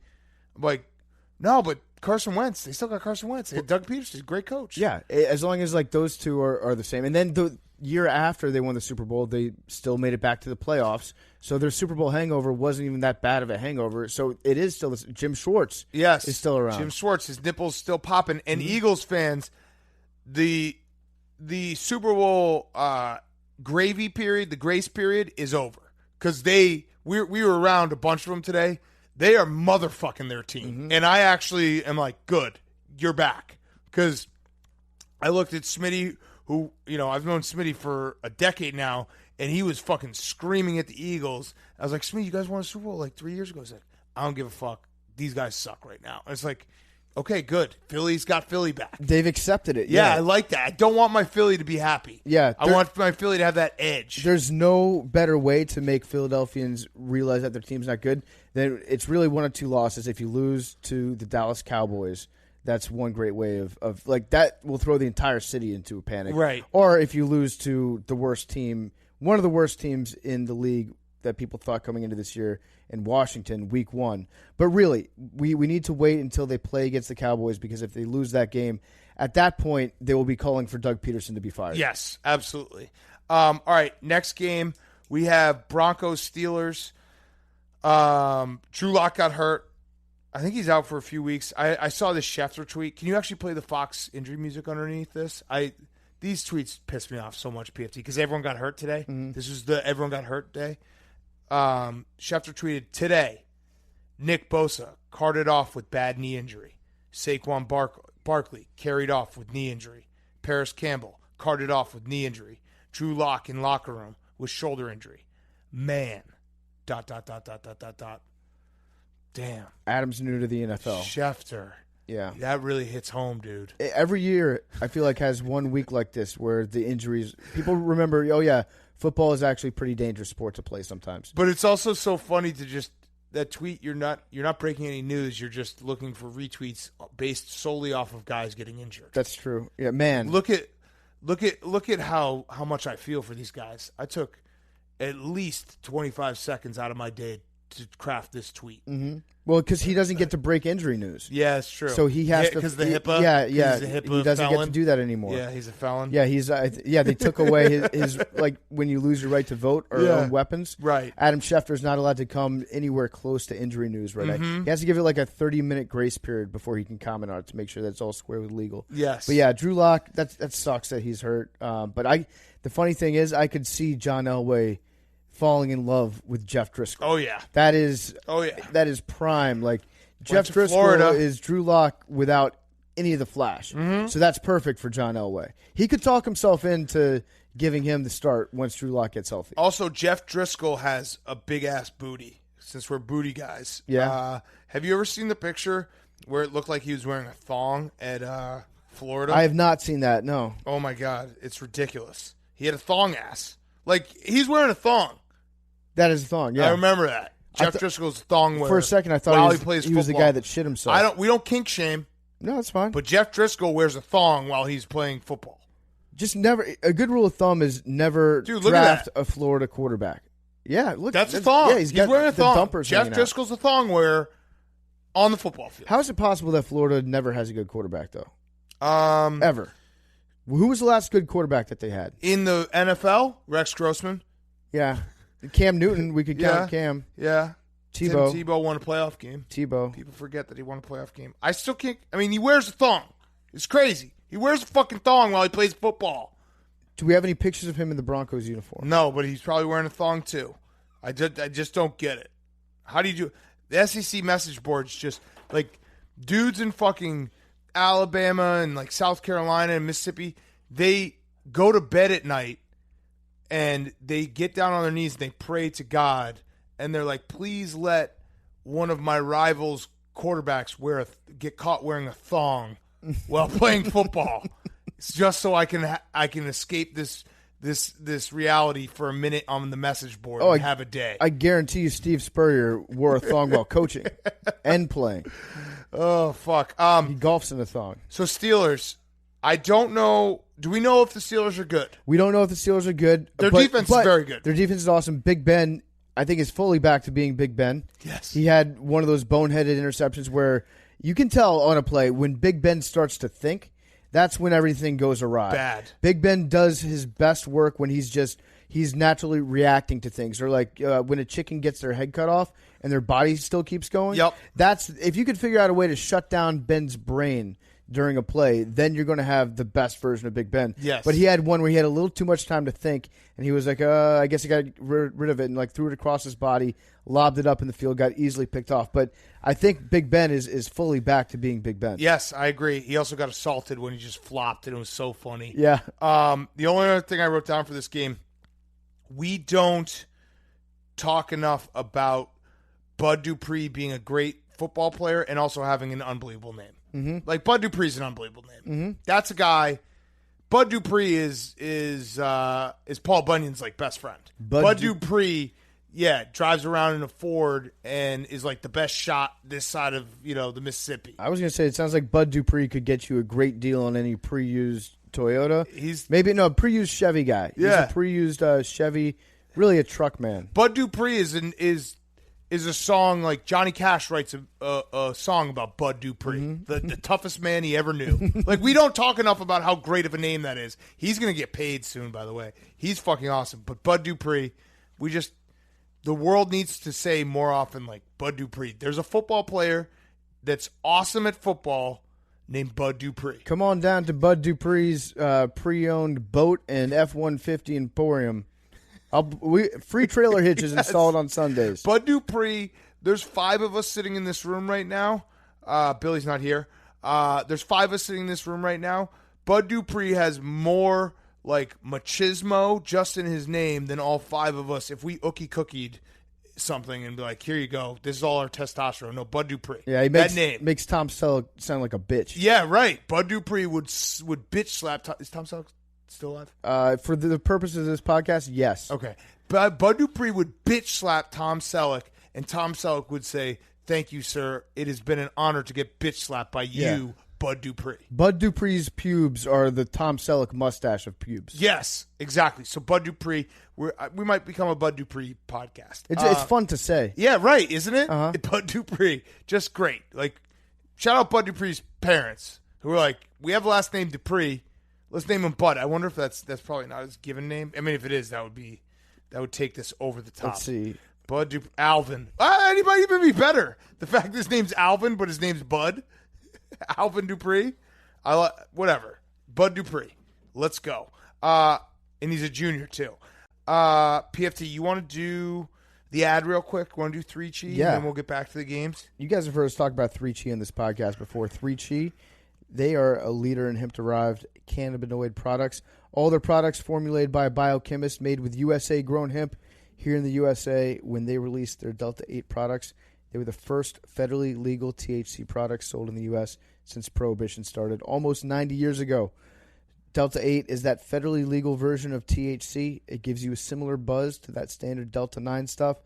Like, no, but Carson Wentz, they still got Carson Wentz. They had Doug Peterson, great coach. Yeah, as long as like those two are the same. And then the year after they won the Super Bowl, they still made it back to the playoffs. So their Super Bowl hangover wasn't even that bad of a hangover. So it is still – Jim Schwartz is still around. Jim Schwartz, his nipple's still popping. And Eagles fans, the Super Bowl gravy period, the grace period is over. Because we were around a bunch of them today. They are motherfucking their team. Mm-hmm. And I actually am like, good, you're back. Because I looked at Smitty, who, I've known Smitty for a decade now, and he was fucking screaming at the Eagles. I was like, Smitty, you guys won a Super Bowl like 3 years ago. He's like, I don't give a fuck. These guys suck right now. And it's like, okay, good. Philly's got Philly back. They've accepted it. Yeah, I like that. I don't want my Philly to be happy. Yeah. I want my Philly to have that edge. There's no better way to make Philadelphians realize that their team's not good than it's really one of two losses. If you lose to the Dallas Cowboys, that's one great way of like that will throw the entire city into a panic. Right. Or if you lose to the worst team, one of the worst teams in the league that people thought coming into this year in Washington, week 1. But really, we need to wait until they play against the Cowboys because if they lose that game, at that point, they will be calling for Doug Peterson to be fired. Yes, absolutely. All right, next game, we have Broncos-Steelers. Drew Lock got hurt. I think he's out for a few weeks. I saw this Schefter tweet. Can you actually play the Fox injury music underneath this? These tweets pissed me off so much, PFT, because everyone got hurt today. Mm-hmm. This was the everyone got hurt day. Schefter tweeted today, Nick Bosa carted off with bad knee injury. Saquon Barkley carried off with knee injury. Paris Campbell carted off with knee injury. Drew Lock in locker room with shoulder injury. Man, ... Damn. Adam's new to the NFL. Schefter. Yeah. That really hits home, dude. Every year, I feel like has one week like this where the injuries, people remember, oh yeah, football is actually a pretty dangerous sport to play sometimes. But it's also so funny to just that tweet. You're not breaking any news. You're just looking for retweets based solely off of guys getting injured. That's true. Yeah, man. Look at how much I feel for these guys. I took at least 25 seconds out of my day to craft this tweet. Mm-hmm. Well, because he doesn't get to break injury news. Yeah, it's true. So he has to because the HIPAA. Yeah. He's a HIPAA he doesn't felon. get to do that anymore. Yeah, he's a felon. Yeah, they took away his like when you lose your right to vote or own weapons. Right. Adam Schefter's not allowed to come anywhere close to injury news. Right. Mm-hmm. He has to give it like a 30-minute grace period before he can comment on it to make sure that's all square with legal. Yes. But yeah, Drew Lock. That sucks that he's hurt. But the funny thing is, I could see John Elway falling in love with Jeff Driscoll. Oh yeah. That is prime. Like Jeff Driscoll Florida. is Drew Lock without any of the flash. Mm-hmm. So that's perfect for John Elway. He could talk himself into giving him the start once Drew Lock gets healthy. Also, Jeff Driscoll has a big ass booty. Since we're booty guys. Yeah. Have you ever seen the picture where it looked like he was wearing a thong at Florida? I have not seen that. No. Oh my god, it's ridiculous. He had a thong ass. Like he's wearing a thong. That is a thong. Yeah. I remember that. Jeff Driscoll's a thong wearer. For a second, I thought he was the football. guy that shit himself. We don't kink shame. No, it's fine. But Jeff Driscoll wears a thong while he's playing football. Just never. A good rule of thumb is never draft a Florida quarterback. Yeah, look, that's a thong. Yeah, he's got wearing a thong. Dumpers Jeff Driscoll's a thong wearer. on the football field. How is it possible that Florida never has a good quarterback, though? Ever. Who was the last good quarterback that they had? In the NFL, Rex Grossman. Yeah. Cam Newton, we could count Cam. Yeah. Tebow. Tim Tebow won a playoff game. Tebow. People forget that he won a playoff game. I still can't. I mean, he wears a thong. It's crazy. He wears a fucking thong while he plays football. Do we have any pictures of him in the Broncos uniform? No, but he's probably wearing a thong too. I just don't get it. How do you do the SEC message boards? Just like dudes in fucking Alabama and like South Carolina and Mississippi, they go to bed at night and they get down on their knees and they pray to God and they're like, please let one of my rivals' quarterbacks get caught wearing a thong while playing football. It's just so I can escape this reality for a minute on the message board and have a day. I guarantee you Steve Spurrier wore a thong while coaching and playing. Oh, fuck. He golfs in a thong. So Steelers, I don't know. Do we know if the Steelers are good? We don't know if the Steelers are good. Their defense is very good. Their defense is awesome. Big Ben, I think, is fully back to being Big Ben. Yes. He had one of those boneheaded interceptions where you can tell on a play when Big Ben starts to think, that's when everything goes awry. Bad. Big Ben does his best work when he's naturally reacting to things. Or like when a chicken gets their head cut off and their body still keeps going. Yep. That's if you could figure out a way to shut down Ben's brain during a play, then you're going to have the best version of Big Ben. Yes. But he had one where he had a little too much time to think, and he was like, I guess I got rid of it, and like threw it across his body, lobbed it up in the field, got easily picked off. But I think Big Ben is fully back to being Big Ben. Yes, I agree. He also got assaulted when he just flopped, and it was so funny. Yeah. The only other thing I wrote down for this game, we don't talk enough about Bud Dupree being a great football player and also having an unbelievable name. Mm-hmm. Like Bud Dupree is an unbelievable name. Mm-hmm. That's a guy. Bud Dupree is Paul Bunyan's like best friend. Bud Dupree, drives around in a Ford and is like the best shot this side of the Mississippi. I was gonna say it sounds like Bud Dupree could get you a great deal on any pre-used Toyota. He's pre-used Chevy guy. Yeah. He's a pre-used Chevy, really a truck man. Bud Dupree is a song like Johnny Cash writes a song about Bud Dupree, Mm-hmm. the toughest man he ever knew. Like, we don't talk enough about how great of a name that is. He's going to get paid soon, by the way. He's fucking awesome. But Bud Dupree, the world needs to say more often, like, Bud Dupree. There's a football player that's awesome at football named Bud Dupree. Come on down to Bud Dupree's pre-owned boat and F-150 Emporium. Free trailer hitches installed on Sundays. Bud Dupree, there's 5 of us sitting in this room right now. Billy's not here. There's 5 of us sitting in this room right now. Bud Dupree has more like machismo just in his name than all 5 of us if we ookie-cookied something and be like, here you go. This is all our testosterone. No, Bud Dupree. Yeah, that name makes Tom Selleck sound like a bitch. Yeah, right. Bud Dupree would bitch slap. Is Tom Selleck still alive? For the purposes of this podcast, yes. Okay. But Bud Dupree would bitch slap Tom Selleck, and Tom Selleck would say, thank you, sir. It has been an honor to get bitch slapped by you, Bud Dupree. Bud Dupree's pubes are the Tom Selleck mustache of pubes. Yes, exactly. So Bud Dupree, we might become a Bud Dupree podcast. It's fun to say. Yeah, right, isn't it? Uh-huh. Bud Dupree, just great. Like, shout out Bud Dupree's parents, who were like, we have the last name Dupree. Let's name him Bud. I wonder if that's probably not his given name. I mean, if it is, that would take this over the top. Let's see. Bud Dupree. Alvin. Anybody even be better? The fact that his name's Alvin, but his name's Bud. Alvin Dupree. Whatever. Bud Dupree. Let's go. And he's a junior, too. PFT, you want to do the ad real quick? Want to do 3Chi? Yeah. And then we'll get back to the games? You guys have heard us talk about 3Chi in this podcast before. 3Chi, they are a leader in hemp-derived cannabinoid products. All their products formulated by a biochemist, made with USA-grown hemp here in the USA. When they released their Delta 8 products, they were the first federally legal THC products sold in the U.S. since Prohibition started almost 90 years ago. Delta 8 is that federally legal version of THC. It gives you a similar buzz to that standard Delta 9 stuff,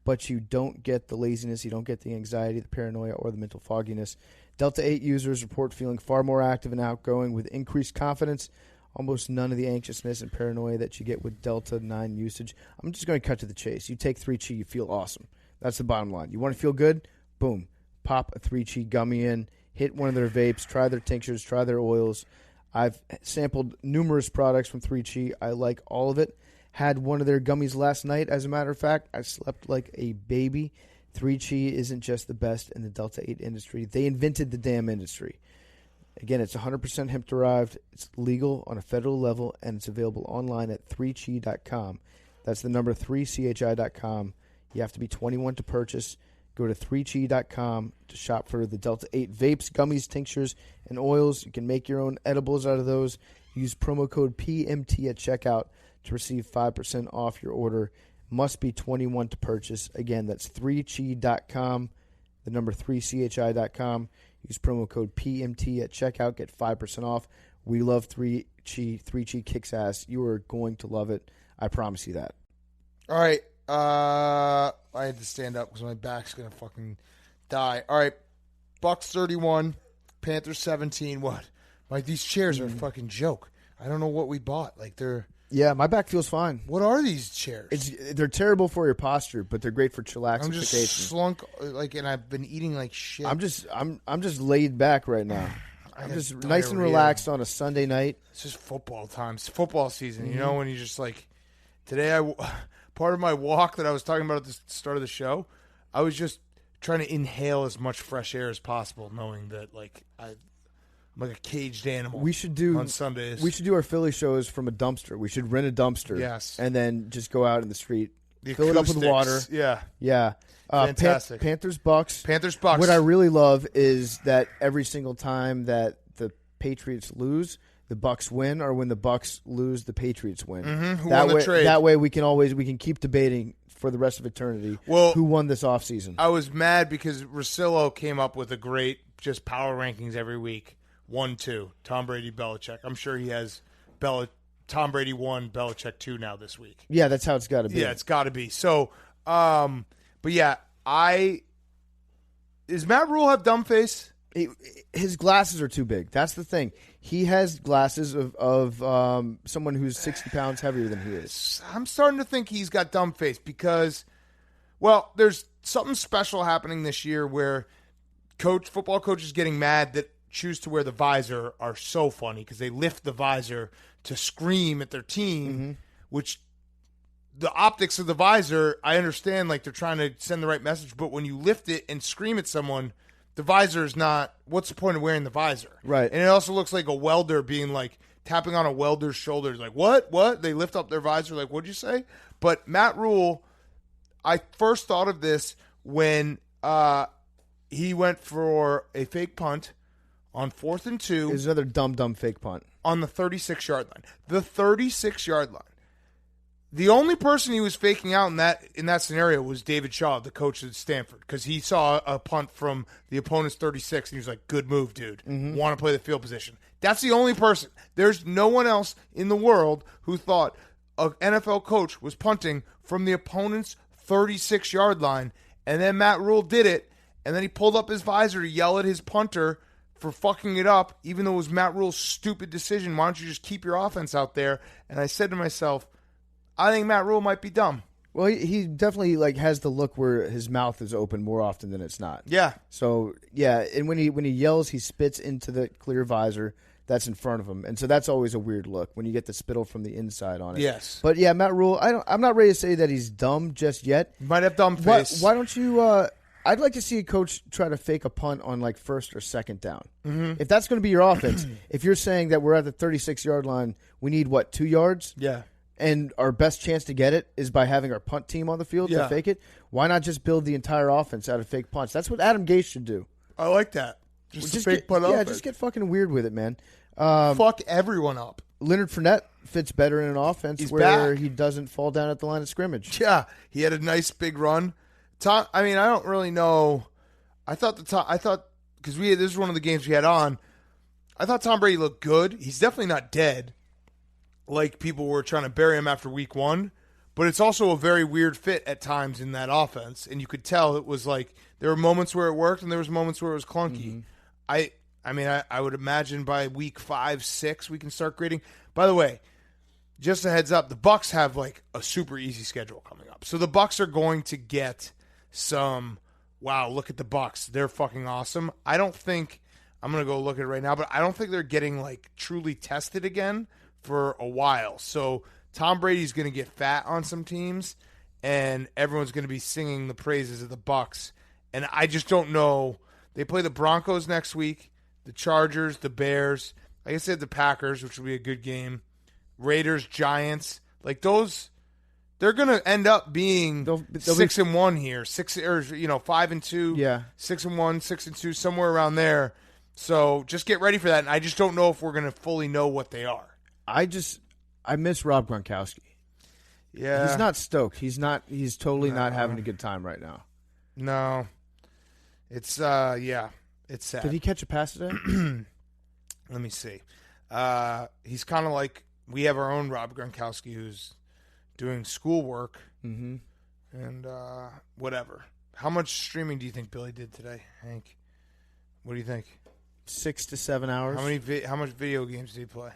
but you don't get the laziness, you don't get the anxiety, the paranoia, or the mental fogginess. Delta 8 users report feeling far more active and outgoing with increased confidence, almost none of the anxiousness and paranoia that you get with Delta 9 usage. I'm just going to cut to the chase. You take 3Chi, you feel awesome. That's the bottom line. You want to feel good? Boom. pop a 3-Cheat gummy in, hit one of their vapes, try their tinctures, try their oils. I've sampled numerous products from 3Cheat. I like all of it. Had one of their gummies last night, as a matter of fact. I slept like a baby. 3Cheat isn't just the best in the Delta-8 industry. They invented the damn industry. Again, it's 100% hemp-derived. It's legal on a federal level, and it's available online at 3chi.com. That's the number 3chi.com. You have to be 21 to purchase. Go to 3chi.com to shop for the Delta-8 vapes, gummies, tinctures, and oils. You can make your own edibles out of those. Use promo code PMT at checkout to receive 5% off your order. Must be 21 to purchase. Again, that's 3chi.com, the number 3chi.com. Use promo code PMT at checkout. Get 5% off. We love 3Chi. 3Chi kicks ass. You are going to love it. I promise you that. All right. I had to stand up because my back's going to fucking die. All right. Bucks 31, Panthers 17. What? Like, these chairs are a fucking joke. I don't know what we bought. Like, they're... Yeah, my back feels fine. What are these chairs? They're terrible for your posture, but they're great for chillaxification. I'm just slunk, like, and I've been eating like shit. I'm just laid back right now. I'm just nice and relaxed on a Sunday night. It's just football time. It's football season. You know, when you just like today. Part of my walk that I was talking about at the start of the show, I was just trying to inhale as much fresh air as possible, knowing that like I'm like a caged animal. We should do on Sundays. We should do our Philly shows from a dumpster. We should rent a dumpster, yes, and then just go out in the street, fill it up with water. Yeah. Fantastic. Panthers Bucks. Panthers Bucks. What I really love is that every single time that the Patriots lose, the Bucks win, or when the Bucks lose, the Patriots win. Who won the trade? That way we can keep debating for the rest of eternity. Well, who won this offseason? I was mad because Russillo came up with a great just power rankings every week. 1-2, Tom Brady, Belichick. I'm sure he has Tom Brady 1, Belichick 2 now this week. Yeah, that's how it's got to be. Yeah, it's got to be. So, but yeah, does Matt Rhule have dumb face? His glasses are too big. That's the thing. He has glasses of someone who's 60 pounds heavier than he is. I'm starting to think he's got dumb face because, well, there's something special happening this year where football coaches getting mad that choose to wear the visor are so funny because they lift the visor to scream at their team, which the optics of the visor, I understand, like they're trying to send the right message, but when you lift it and scream at someone, the visor is not, what's the point of wearing the visor? Right. And it also looks like a welder being like, tapping on a welder's shoulders, like, what? They lift up their visor, like, what'd you say? But Matt Rhule, I first thought of this when he went for a fake punt on 4th and 2. It's another dumb fake punt. On the 36-yard line. The 36-yard line. The only person he was faking out in that scenario was David Shaw, the coach at Stanford, because he saw a punt from the opponent's 36, and he was like, good move, dude. Want to play the field position. That's the only person. There's no one else in the world who thought an NFL coach was punting from the opponent's 36-yard line, and then Matt Rhule did it, and then he pulled up his visor to yell at his punter for fucking it up, even though it was Matt Rhule's stupid decision. Why don't you just keep your offense out there? And I said to myself, I think Matt Rhule might be dumb. Well, he definitely like has the look where his mouth is open more often than it's not. Yeah. So yeah, and when he yells, he spits into the clear visor that's in front of him, and so that's always a weird look when you get the spittle from the inside on it. Yes. But yeah, Matt Rhule, I'm not ready to say that he's dumb just yet. Might have dumb face. Why don't you? I'd like to see a coach try to fake a punt on like 1st or 2nd down. If that's going to be your offense, if you're saying that we're at the 36-yard line, we need 2 yards? Yeah. And our best chance to get it is by having our punt team on the field to fake it. Why not just build the entire offense out of fake punts? That's what Adam Gase should do. I like that. Just fake punt offense. Yeah, just get fucking weird with it, man. Fuck everyone up. Leonard Fournette fits better in an offense where he doesn't fall down at the line of scrimmage. Yeah, he had a nice big run. I mean, I don't really know. I thought because this is one of the games we had on. I thought Tom Brady looked good. He's definitely not dead, like people were trying to bury him after week 1. But it's also a very weird fit at times in that offense, and you could tell it was like there were moments where it worked and there was moments where it was clunky. I mean, I would imagine by week 5, 6 we can start grading. By the way, just a heads up, the Bucs have like a super easy schedule coming up, so the Bucs are going to get some wow, look at the Bucs. They're fucking awesome. I don't think I'm going to go look at it right now, but I don't think they're getting like truly tested again for a while. So Tom Brady's going to get fat on some teams, and everyone's going to be singing the praises of the Bucs. And I just don't know. They play the Broncos next week, the Chargers, the Bears. Like I said, the Packers, which will be a good game. Raiders, Giants. Like those, they're going to end up being 6-1 here. 5-2. Yeah. 6-1, 6-2, somewhere around there. So just get ready for that. And I just don't know if we're going to fully know what they are. I miss Rob Gronkowski. Yeah. He's not stoked. He's totally not having a good time right now. No. It's it's sad. Did he catch a pass today? Let me see. He's kind of like, we have our own Rob Gronkowski who's doing schoolwork and whatever. How much streaming do you think Billy did today, Hank? What do you think? 6 to 7 hours. How much video games did he play?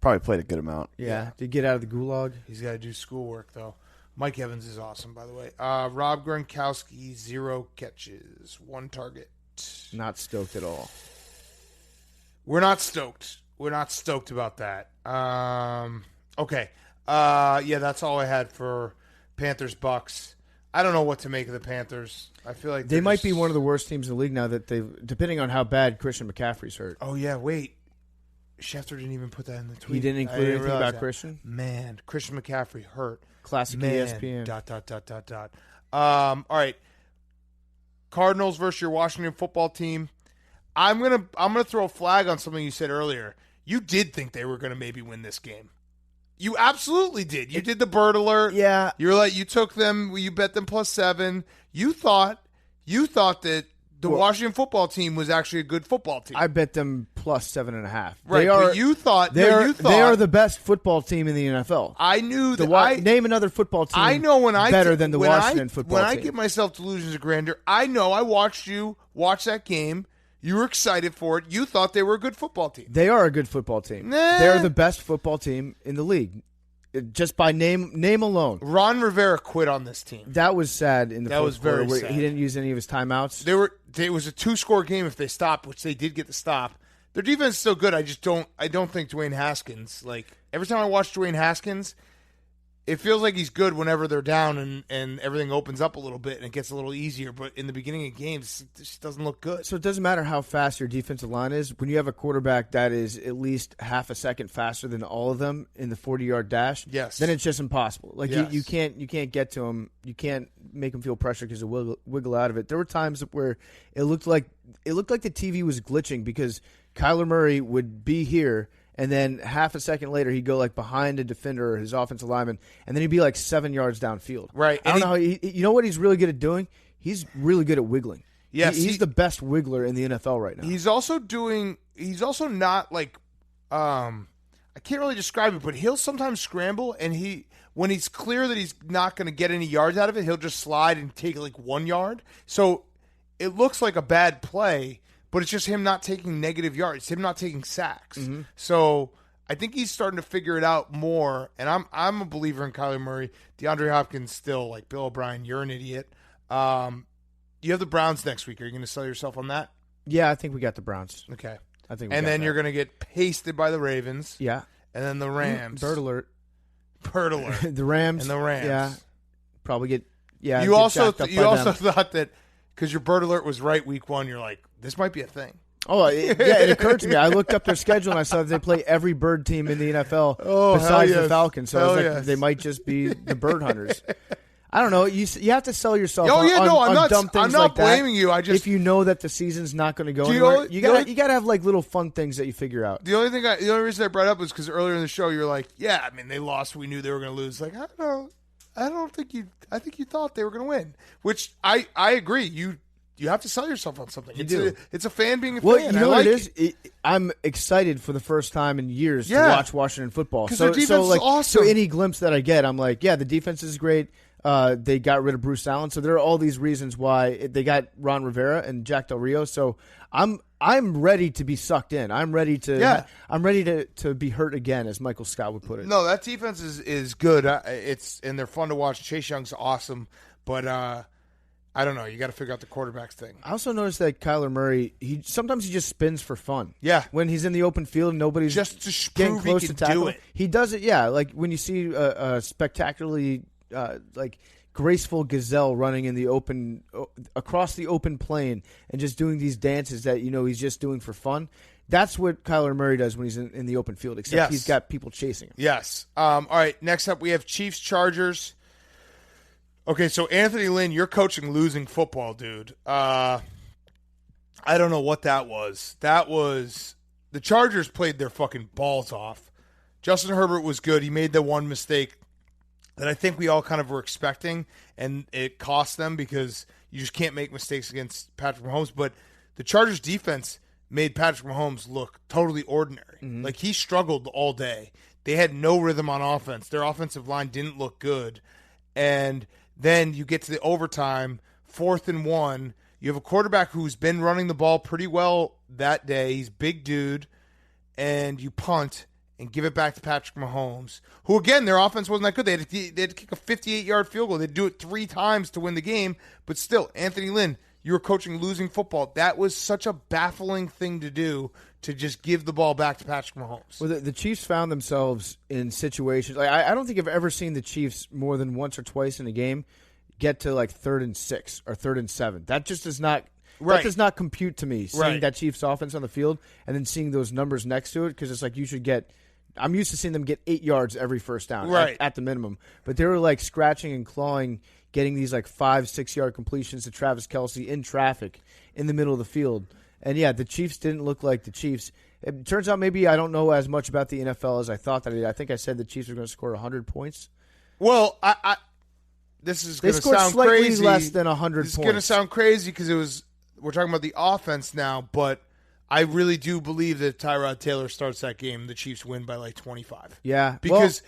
Probably played a good amount. Yeah. Did he get out of the gulag? He's got to do schoolwork, though. Mike Evans is awesome, by the way. Rob Gronkowski, 0 catches, 1 target. Not stoked at all. We're not stoked. We're not stoked about that. Okay. Yeah, that's all I had for Panthers Bucks. I don't know what to make of the Panthers. I feel like they might be one of the worst teams in the league now that depending on how bad Christian McCaffrey's hurt. Oh yeah, wait. Schefter didn't even put that in the tweet. He didn't include anything about Christian? Man, Christian McCaffrey hurt. Classic ESPN. All right. Cardinals versus your Washington football team. I'm gonna throw a flag on something you said earlier. You did think they were gonna maybe win this game. You absolutely did. You did the bird alert. Yeah. You're like, you took them, you bet them +7. You thought that the Washington football team was actually a good football team. I bet them +7.5. Right, but you thought they are the best football team in the NFL. I knew that. Name another football team. I know better than the Washington football team. When I give myself delusions of grandeur, I know I watched you watch that game. You were excited for it. You thought they were a good football team. They are a good football team. Nah. They're the best football team in the league. Just by name alone. Ron Rivera quit on this team. That was sad in the fourth quarter. That was very sad. He didn't use any of his timeouts. It was a 2-score game if they stopped, which they did get the stop. Their defense is still good. I don't think Dwayne Haskins, like every time I watch Dwayne Haskins, it feels like he's good whenever they're down and everything opens up a little bit and it gets a little easier. But in the beginning of games, it just doesn't look good. So it doesn't matter how fast your defensive line is. When you have a quarterback that is at least half a second faster than all of them in the 40-yard dash, yes, then it's just impossible. Like yes. you can't get to him. You can't make him feel pressure because he'll wiggle out of it. There were times where it looked like the TV was glitching because Kyler Murray would be here. And then half a second later, he'd go like behind a defender or his offensive lineman, and then he'd be like 7 yards downfield. Right. I don't know how you know what he's really good at doing? He's really good at wiggling. Yes, he's the best wiggler in the NFL right now. He's also not like I can't really describe it, but he'll sometimes scramble, and when he's clear that he's not going to get any yards out of it, he'll just slide and take like 1 yard. So it looks like a bad play. But it's just him not taking negative yards. It's him not taking sacks. Mm-hmm. So I think he's starting to figure it out more. And I'm a believer in Kyler Murray. DeAndre Hopkins still, like Bill O'Brien, you're an idiot. You have the Browns next week. Are you going to sell yourself on that? Yeah, I think we got the Browns. Okay. I think. And then you're going to get pasted by the Ravens. Yeah. And then the Rams. Bird alert. The Rams. And the Rams. Yeah. Probably get. Yeah. You also thought that because your bird alert was right week 1, you're like, this might be a thing. Oh, it occurred to me. I looked up their schedule and I saw that they play every bird team in the NFL besides the Falcons. So I was like, they might just be the bird hunters. I don't know. You have to sell yourself on dumb things I'm not like blaming that. you. If you know that the season's not going to go anywhere, you got to have like little fun things that you figure out. The only reason I brought it up was because earlier in the show you're like, yeah, I mean they lost. We knew they were going to lose. Like I think you thought they were going to win, which I agree. You have to sell yourself on something. It's a fan being a fan. Well, you know what it is? I'm excited for the first time in years to watch Washington football. Because their defense is awesome. So any glimpse that I get, I'm like, yeah, the defense is great. They got rid of Bruce Allen. So there are all these reasons why they got Ron Rivera and Jack Del Rio. So I'm ready to be sucked in. I'm ready to be hurt again, as Michael Scott would put it. No, that defense is good. And they're fun to watch. Chase Young's awesome. But I don't know. You got to figure out the quarterbacks thing. I also noticed that Kyler Murray, sometimes he just spins for fun. Yeah. When he's in the open field and nobody's just to getting prove close he to can tackle do him. it. He does it, yeah. Like when you see a spectacularly graceful gazelle running in the open across the open plain and just doing these dances that he's just doing for fun. That's what Kyler Murray does when he's in the open field, except he's got people chasing him. Yes. All right, next up we have Chiefs-Chargers. Okay, so Anthony Lynn, you're coaching losing football, dude. I don't know what that was. That was – the Chargers played their fucking balls off. Justin Herbert was good. He made the one mistake that I think we all kind of were expecting, and it cost them because you just can't make mistakes against Patrick Mahomes. But the Chargers defense made Patrick Mahomes look totally ordinary. Mm-hmm. Like, he struggled all day. They had no rhythm on offense. Their offensive line didn't look good. And then you get to the overtime, 4th and 1. You have a quarterback who's been running the ball pretty well that day. He's a big dude. And you punt and give it back to Patrick Mahomes, who, again, their offense wasn't that good. They had to kick a 58-yard field goal. They'd do it 3 times to win the game. But still, Anthony Lynn, you were coaching losing football. That was such a baffling thing to do, to just give the ball back to Patrick Mahomes. Well, the Chiefs found themselves in situations. I don't think I've ever seen the Chiefs more than once or twice in a game get to 3rd and 6 or 3rd and 7. That just does not. Right. That does not compute to me, seeing that Chiefs offense on the field and then seeing those numbers next to it, because it's like you should get – I'm used to seeing them get 8 yards every first down at the minimum. But they were scratching and clawing, getting these 5-6 yard completions to Travis Kelce in traffic in the middle of the field. And, yeah, the Chiefs didn't look like the Chiefs. It turns out maybe I don't know as much about the NFL as I thought that I did. I think I said the Chiefs were going to score 100 points. Well, this is going to sound slightly crazy. Less than 100 points. It's going to sound crazy because we're talking about the offense now, but I really do believe that Tyrod Taylor starts that game, the Chiefs win by 25. Yeah. Because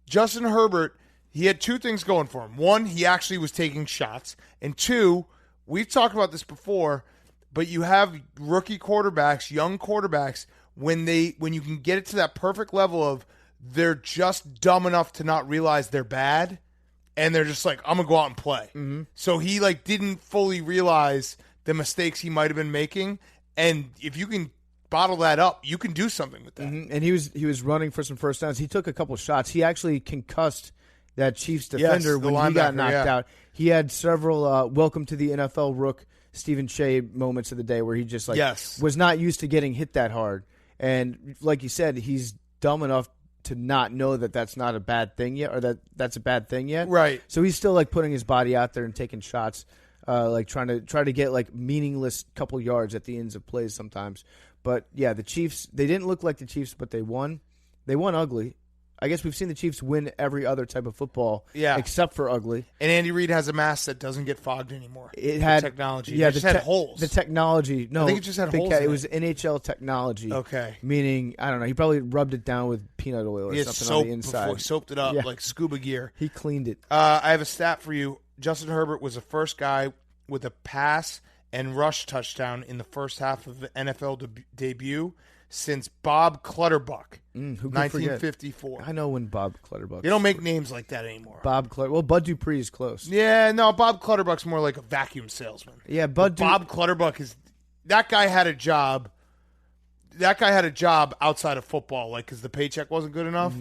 Justin Herbert, he had 2 things going for him. 1, he actually was taking shots. And 2, we've talked about this before, but you have rookie quarterbacks, young quarterbacks, when you can get it to that perfect level of they're just dumb enough to not realize they're bad, and they're just like, I'm going to go out and play. Mm-hmm. So he didn't fully realize the mistakes he might have been making, and if you can bottle that up, you can do something with that. Mm-hmm. And he was running for some first downs. He took a couple shots. He actually concussed that Chiefs defender when he got knocked out. He had several welcome to the NFL rook Stephen Shea moments of the day where he just was not used to getting hit that hard. And like you said, he's dumb enough to not know that that's not a bad thing yet, or that's a bad thing yet. Right. So he's still putting his body out there and taking shots, trying to get meaningless couple yards at the ends of plays sometimes. But yeah, the Chiefs, they didn't look like the Chiefs, but they won. They won ugly. I guess we've seen the Chiefs win every other type of football, except for ugly. And Andy Reid has a mask that doesn't get fogged anymore. It had technology. Yeah, it just had holes. The technology. No, I think it just had holes. It was NHL technology. Okay. Meaning, I don't know. He probably rubbed it down with peanut oil or something on the inside. Before he soaped it up like scuba gear. He cleaned it. I have a stat for you. Justin Herbert was the first guy with a pass and rush touchdown in the first half of the NFL debut since Bob Clutterbuck, 1954. I know when Bob Clutterbuck. You don't make names like that anymore. Well, Bud Dupree is close. Yeah, no, Bob Clutterbuck's more like a vacuum salesman. Yeah, Bob Clutterbuck is that guy had a job. That guy had a job outside of football, because the paycheck wasn't good enough,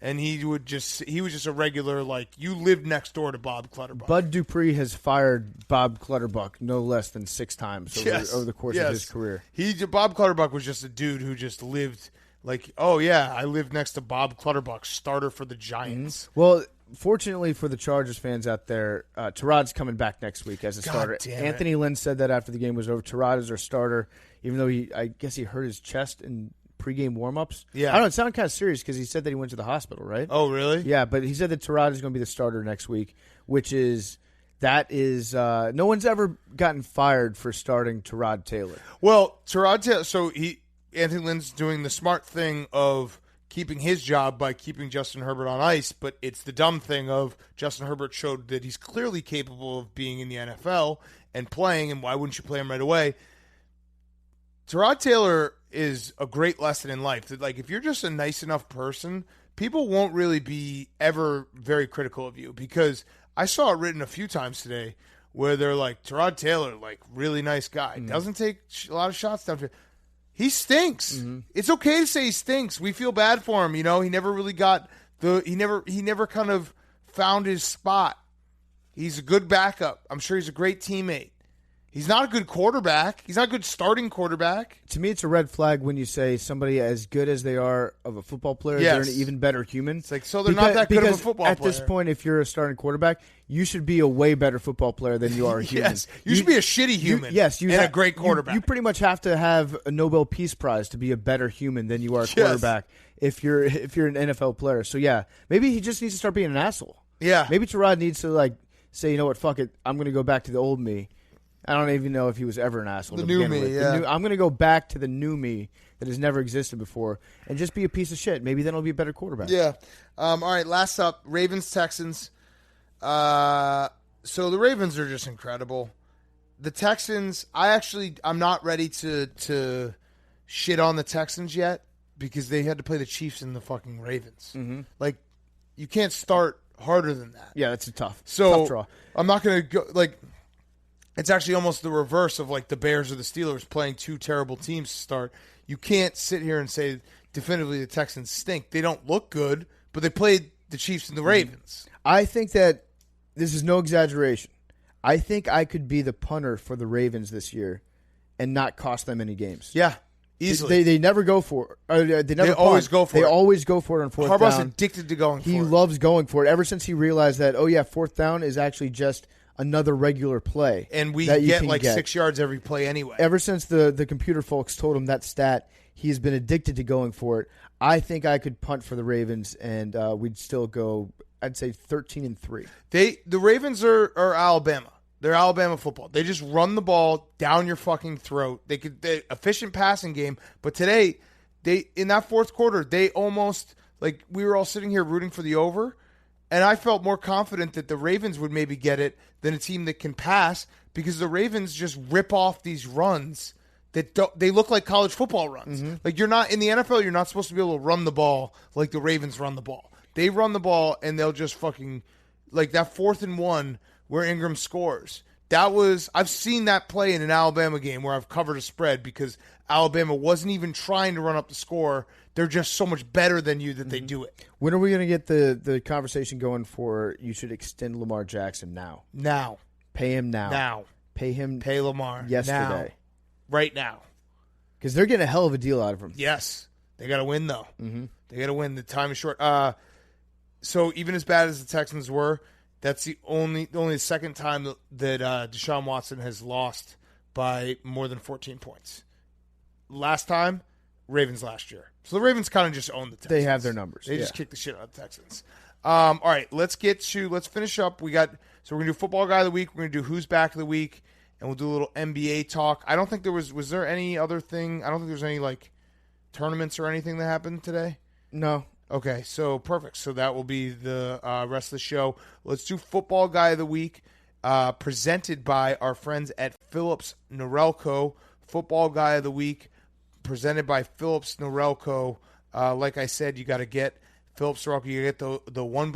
and he was just a regular, you lived next door to Bob Clutterbuck. Bud Dupree has fired Bob Clutterbuck no less than 6 times over the course of his career. Bob Clutterbuck was just a dude who just lived I lived next to Bob Clutterbuck, starter for the Giants. Mm-hmm. Well, fortunately for the Chargers fans out there, Tyrod's coming back next week as a starter. Anthony Lynn said that after the game was over. Tyrod is our starter, even though I guess he hurt his chest in pregame warm-ups. Yeah. I don't know, it sounded kind of serious because he said that he went to the hospital, right? Oh, really? Yeah, but he said that Tyrod is going to be the starter next week, no one's ever gotten fired for starting Tyrod Taylor. Well, Tyrod Taylor, so Anthony Lynn's doing the smart thing of keeping his job by keeping Justin Herbert on ice, but it's the dumb thing of Justin Herbert showed that he's clearly capable of being in the NFL and playing, and why wouldn't you play him right away? Tyrod Taylor is a great lesson in life. That if you're just a nice enough person, people won't really be ever very critical of you, because I saw it written a few times today where they're like, Tyrod Taylor, like, really nice guy. Doesn't take a lot of shots down. He stinks. It's okay to say he stinks. We feel bad for him. He never really got he never kind of found his spot. He's a good backup. I'm sure he's a great teammate. He's not a good quarterback. He's not a good starting quarterback. To me, it's a red flag when you say somebody as good as they are of a football player, they're an even better human. It's like, so they're not that good of a football player. At this point, if you're a starting quarterback, you should be a way better football player than you are a human. Yes, you should be a shitty human. And a great quarterback. You pretty much have to have a Nobel Peace Prize to be a better human than you are a quarterback if you're an NFL player. So, yeah, maybe he just needs to start being an asshole. Yeah. Maybe Tyrod needs to, like, say, you know what, fuck it, I'm going to go back to the old me. I don't even know if he was ever an asshole. The new me, I'm going to go back to the new me that has never existed before and just be a piece of shit. Maybe then I'll be a better quarterback. Yeah. All right, last up, Ravens-Texans. So the Ravens are just incredible. The Texans, I'm not ready to shit on the Texans yet because they had to play the Chiefs and the fucking Ravens. Mm-hmm. Like, you can't start harder than that. Yeah, that's a tough draw. I'm not going to go, like, it's actually almost the reverse of, like, the Bears or the Steelers playing two terrible teams to start. You can't sit here and say definitively the Texans stink. They don't look good, but they played the Chiefs and the Ravens. I think that this is no exaggeration. I think I could be the punter for the Ravens this year and not cost them any games. Yeah, easily. They never go for it. They always go for it. They always go for it on fourth down. Harbaugh's addicted to going for it. He loves going for it ever since he realized that, fourth down is actually just another regular play. And we get like 6 yards every play anyway. Ever since the computer folks told him that stat, he's been addicted to going for it. I think I could punt for the Ravens, and we'd still go, I'd say, 13-3. The Ravens are Alabama. They're Alabama football. They just run the ball down your fucking throat. They efficient passing game. But today, in that fourth quarter, they almost, like, we were all sitting here rooting for the over, and I felt more confident that the Ravens would maybe get it than a team that can pass because the Ravens just rip off these runs that they look like college football runs. Mm-hmm. Like, you're not in the NFL, you're not supposed to be able to run the ball like the Ravens run the ball. They run the ball and they'll just fucking, like, that 4th and 1 where Ingram scores. I've seen that play in an Alabama game where I've covered a spread because Alabama wasn't even trying to run up the score. They're just so much better than you that they do it. When are we going to get the conversation going for you should extend Lamar Jackson now? Now. Pay him now. Now. Pay Lamar. Yesterday. Now. Right now. Because they're getting a hell of a deal out of him. Yes. They got to win, though. Mm-hmm. They got to win. The time is short. So even as bad as the Texans were, that's the only second time that Deshaun Watson has lost by more than 14 points. Last time, Ravens last year. So the Ravens kind of just own the Texans. They have their numbers. They just kick the shit out of the Texans. All right, let's finish up. We're going to do Football Guy of the Week. We're going to do Who's Back of the Week, and we'll do a little NBA talk. I don't think was there any other thing? I don't think there's any, like, tournaments or anything that happened today? No. Okay, so perfect. So that will be the rest of the show. Let's do Football Guy of the Week, presented by our friends at Phillips Norelco. Football Guy of the Week, presented by Phillips Norelco. Like I said, you got to get Phillips Norelco. You get the one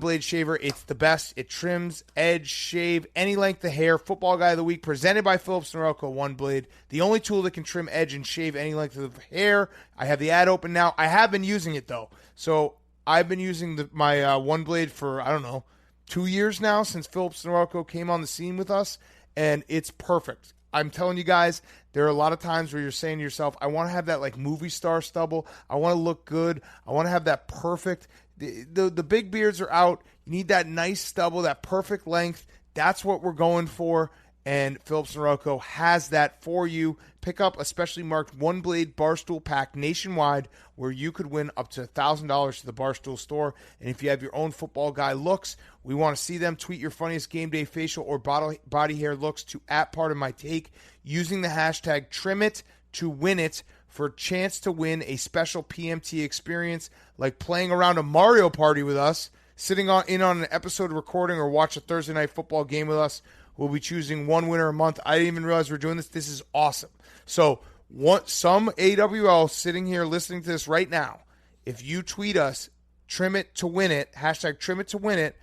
blade shaver. It's the best. It trims, edge, shave, any length of hair. Football Guy of the Week, presented by Phillips Norelco One Blade. The only tool that can trim, edge, and shave any length of hair. I have the ad open now. I have been using it, though. So I've been using my One Blade for, 2 years now since Phillips Norelco came on the scene with us, and it's perfect. I'm telling you guys, there are a lot of times where you're saying to yourself, I want to have that, like, movie star stubble. I want to look good. I want to have that perfect. The big beards are out. You need that nice stubble, that perfect length. That's what we're going for, and Phillips Norelco has that for you. Pick up a specially marked one-blade Barstool pack nationwide where you could win up to $1,000 to the Barstool store. And if you have your own Football Guy looks, we want to see them. Tweet your funniest game day facial or body hair looks to @PartOfMyTake using the hashtag #TrimItToWinIt for a chance to win a special PMT experience like playing around a Mario Party with us, sitting in on an episode recording, or watch a Thursday night football game with us. We'll be choosing one winner a month. I didn't even realize we're doing this. This is awesome. So some AWL sitting here listening to this right now, if you tweet us, #TrimItToWinIt, hashtag #TrimItToWinIt,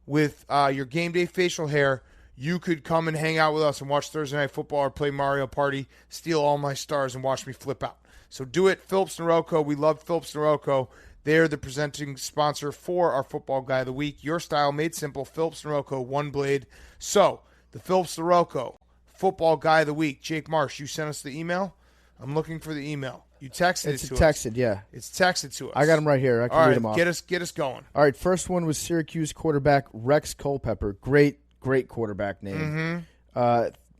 with your game day facial hair, you could come and hang out with us and watch Thursday Night Football or play Mario Party, steal all my stars, and watch me flip out. So do it, Phillips & Norelco. We love Phillips & Norelco. They're the presenting sponsor for our Football Guy of the Week. Your style made simple. Phillips & Norelco, one blade. So the Phillips & Norelco Football Guy of the Week. Jake Marsh, you sent us the email? I'm looking for the email. You texted it to us. It's texted, yeah. It's texted to us. I got them right here. I can read them off. Get us going. All right, first one was Syracuse quarterback Rex Culpepper. Great quarterback name.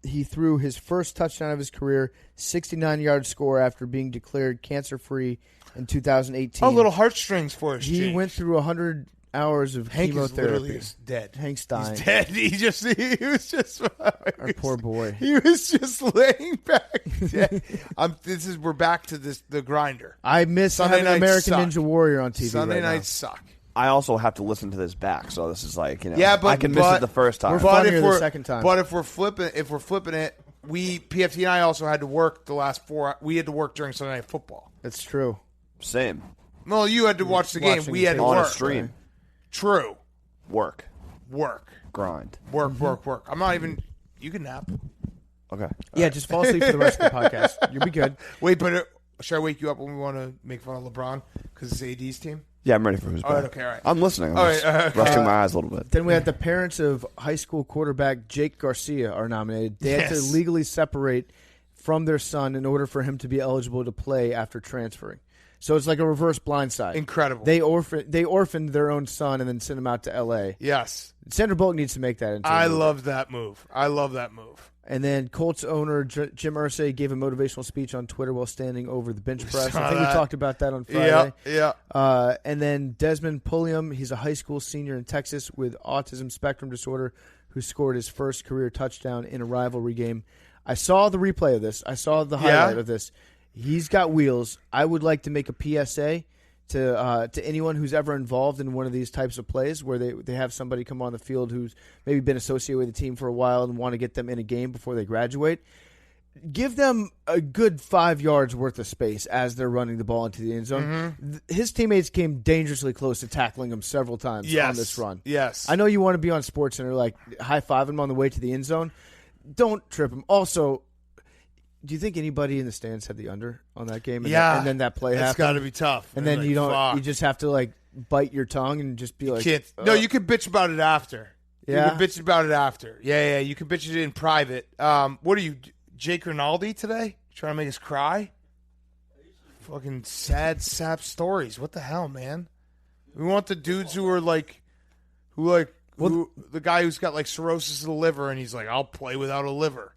He threw his first touchdown of his career, 69-yard score after being declared cancer-free in 2018. Oh, little heartstrings for us, He Jake. went through 100 hours of Hank chemotherapy. is dead. Hank's dying. He's dead. He was just Our poor boy. He was just laying back dead. We're back to the grinder. I miss Sunday having nights American suck. Ninja Warrior on TV Sunday right now. nights suck. I also have to listen to this back, so this is like, Yeah, but I can miss it the first time. We're funnier the second time. But if we're flipping it, PFT and I also had to work the last 4. We had to work during Sunday Night Football. That's true. Same. Well, you had to watch the game. Watching We the had to tape. On work. a stream. True. Work. Grind. Work. I'm not even. You can nap. Okay. Yeah, just fall asleep for the rest of the podcast. You'll be good. Wait, but should I wake you up when we want to make fun of LeBron because it's AD's team? Yeah, I'm ready for who's back. All right, okay, all right. I'm listening. All I'm right, just resting my eyes a little bit. Then we had the parents of high school quarterback Jake Garcia are nominated. They had to Yes. legally separate from their son in order for him to be eligible to play after transferring. So it's like a reverse blindside. Incredible. They orphaned their own son and then sent him out to L.A. Yes. Sandra Bullock needs to make that into a I movie. love that move. And then Colts owner Jim Irsay gave a motivational speech on Twitter while standing over the bench press. I think we talked about that on Friday. Yeah. And then Desmond Pulliam, he's a high school senior in Texas with autism spectrum disorder who scored his first career touchdown in a rivalry game. I saw the replay of this. I saw the highlight of this. He's got wheels. I would like to make a PSA to anyone who's ever involved in one of these types of plays where they have somebody come on the field who's maybe been associated with the team for a while and want to get them in a game before they graduate. Give them a good 5 yards worth of space as they're running the ball into the end zone. Mm-hmm. His teammates came dangerously close to tackling him several times on this run. Yes. I know you want to be on SportsCenter, like high-five him on the way to the end zone. Don't trip him. Also, do you think anybody in the stands had the under on that game? And then that play happened. It's got to be tough. And then like, you don't. fuck. You just have to like bite your tongue and just be like, No, you can bitch about it after. Yeah? You can bitch about it after. Yeah. You can bitch it in private. What are you, Jake Rinaldi today? Trying to make us cry? Fucking sad sap stories. What the hell, man? We want the dudes who are like, the guy who's got like cirrhosis of the liver, and he's like, I'll play without a liver.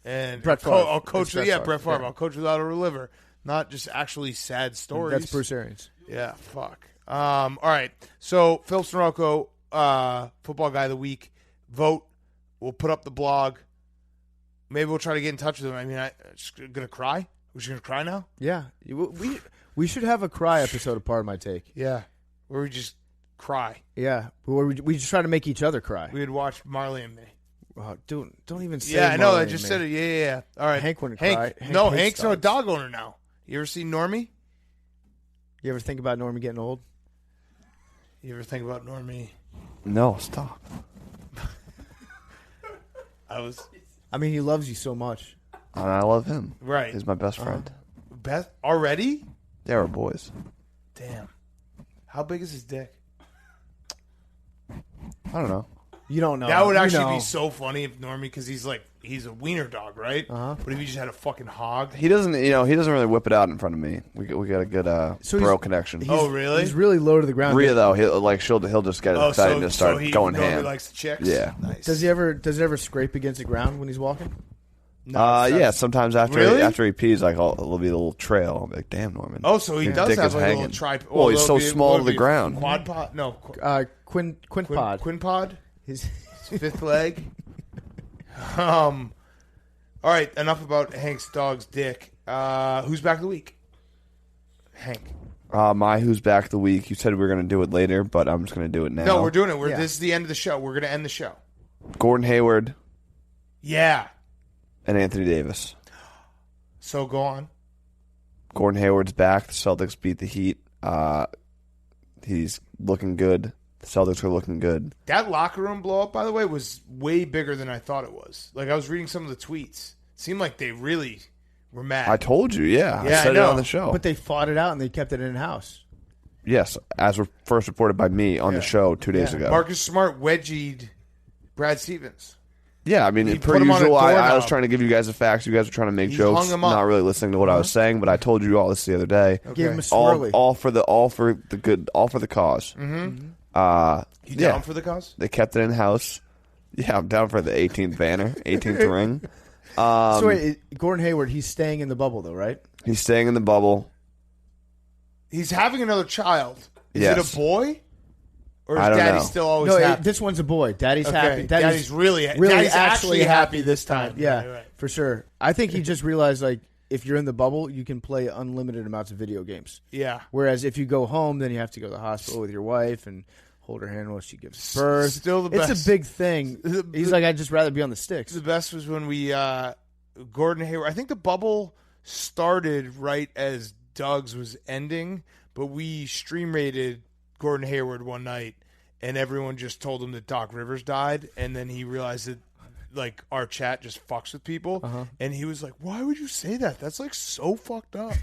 And Brett Favre. I'll coach. Brett Brett Favre. Yeah. I'll coach without a liver. Not just actually sad stories. That's Bruce Arians. Yeah, fuck. All right. So, Phillips & Norelco, Football Guy of the Week. Vote. We'll put up the blog. Maybe we'll try to get in touch with him. I mean, I'm just going to cry? We're just going to cry now? Yeah, we should have a cry episode of Part of My Take. Yeah. Where we just cry. Yeah, where we just try to make each other cry. We would watch Marley and Me. Oh, don't even say. Yeah, I know. Marley I and just Me. said it. Yeah. All right. Hank wouldn't cry. Hank no, hates Hank's a dogs. dog owner now. You ever seen Normie? You ever think about Normie getting old? You ever think about Normie? No, stop. I mean, he loves you so much. And I love him. Right. He's my best friend. Beth already? They were boys. Damn. How big is his dick? I don't know. You don't know. That would You actually know. be so funny if Normie, because he's a wiener dog, right? Uh-huh. But if he just had a fucking hog. He doesn't really whip it out in front of me. We got a good bro connection. Oh, really? He's really low to the ground. Rhea though, he'll just get excited and just start he going normally ham. likes the chicks? Yeah. Nice. Does it ever scrape against the ground when he's walking? No, Yeah. Sometimes after Really? he pees, like there'll be a little trail. I'll be like, damn, Norman. Oh, so he Your does dick have is like a hanging. little tripod. Well, he's so small to the ground. Quad pod? No. Quinpod. Quinpod? His Fifth leg? All right, enough about Hank's dog's dick. Who's back of the week? Hank. My who's back the week. You said we were going to do it later, but I'm just going to do it now. No, we're doing it. Yeah. This is the end of the show. We're going to end the show. Gordon Hayward Yeah. and Anthony Davis. So go on. Gordon Hayward's back. The Celtics beat the Heat. He's looking good. The Celtics are looking good. That locker room blow up, by the way, was way bigger than I thought it was. Like, I was reading some of the tweets. It seemed like they really were mad. I told you, yeah. Yeah, I said I know. it on the show. But they fought it out and they kept it in-house. Yes, as first reported by me on the show 2 days ago. Marcus Smart wedgied Brad Stevens. Yeah, I mean, He per put him on a usual, I doorknob. was trying to give you guys the facts. You guys were trying to make He jokes, hung him up. not really listening to what I was saying. But I told you all this the other day. Gave him a Okay. swirly. All for the good, all for the cause. Mm-hmm. You down for the cause? They kept it in house. Yeah, I'm down for the 18th banner, 18th ring. So wait, Gordon Hayward, he's staying in the bubble though, right? He's staying in the bubble. He's having another child. Is Yes. it a boy? Or is I don't Daddy know. still always No, happy? this one's a boy. Daddy's Okay. happy. Daddy's really Daddy's actually happy this time. Yeah, Right. for sure. I think he just realized, like, if you're in the bubble, you can play unlimited amounts of video games. Yeah. Whereas if you go home, then you have to go to the hospital with your wife and hold her hand while she gives birth. Still the It's best. a big thing. He's like, I'd just rather be on the sticks. The best was when we Gordon Hayward. I think the bubble started right as Doug's was ending, but we stream rated Gordon Hayward one night, and everyone just told him that Doc Rivers died, and then he realized that like our chat just fucks with people, and he was like, "Why would you say that? That's like so fucked up."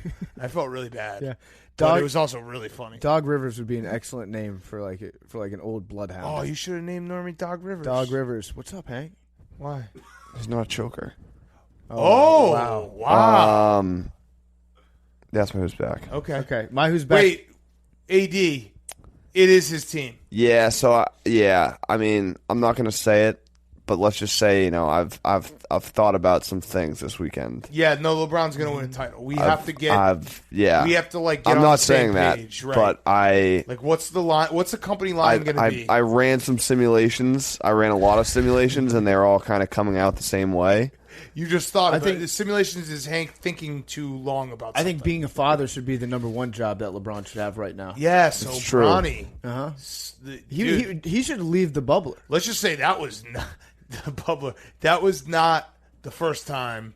I felt really bad. Yeah. But Dog- it was also really funny. Dog Rivers would be an excellent name for like an old bloodhound. Oh, you should have named Normie Dog Rivers. Dog Rivers. What's up, Hank? Why? He's not a choker. Oh, wow. That's my who's back. Okay. Okay, my who's back. Wait, AD. It is his team. Yeah, so I mean, I'm not going to say it, but let's just say, I've thought about some things this weekend. Yeah, no, LeBron's going to win a title. We have to get. We have to like. Get I'm on not the same saying that, page, right? but like, what's the line? What's the company line going to be? I ran some simulations. I ran a lot of simulations, and they're all kind of coming out the same way. You just thought. I I think- think the simulations is Hank thinking too long about. I Something. think being a father should be the number one job that LeBron should have right now. Yeah, so It's true. Bronny. Uh-huh. Dude, He should leave the bubbler. let's just say that was not the bubbler. That was not the first time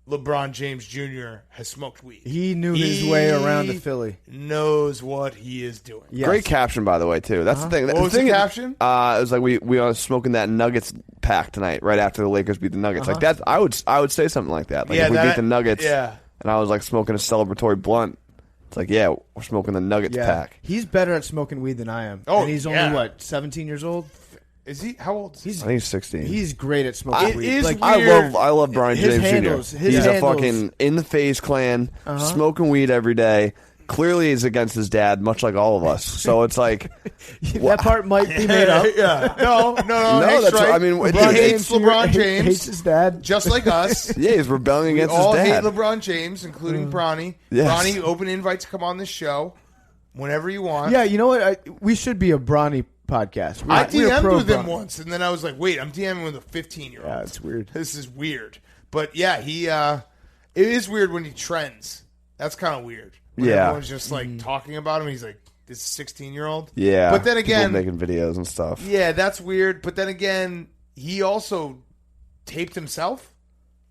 LeBron James Jr. has smoked weed. He knew his way around the Philly. Knows what he is doing. Yes. Great caption, by the way, too. That's the thing. What was the caption? It was like we are smoking that Nuggets pack tonight, right after the Lakers beat the Nuggets. Like that, I would say something like that. Like Yeah, if we that- beat the Nuggets, yeah. and I was like smoking a celebratory blunt. It's like, yeah, we're smoking the Nuggets Yeah. pack. He's better at smoking weed than I am. Oh, and he's yeah. only, what, 17 years old? Is he? How old? Is he? I think he's 16. He's great at smoking It weed. is Like, weird. I love Bronny His James handles- Jr. his He's handles- a fucking in the face clan, smoking weed every day. Clearly, he's against his dad, much like all of us. So it's like that part might be made up. Yeah. No. No, that's right. I mean, LeBron dude, hates LeBron Hates James, his dad. just like us. yeah, he's rebelling We against all his hate dad. LeBron James, including Bronny. Yes. Bronny, open invite to come on this show whenever you want. Yeah, you know what? We should be a Bronny podcast. I We're DM'd pro with him Bronny. once, and then I was like, "Wait, I'm DMing with a 15-year-old." Yeah, it's weird. This is weird, but yeah, he. It is weird when he trends. That's kind of weird. When Yeah. everyone's just like talking about him. He's like this 16-year-old. Yeah, but then people again, making videos and stuff. yeah, that's weird. But then again, he also taped himself,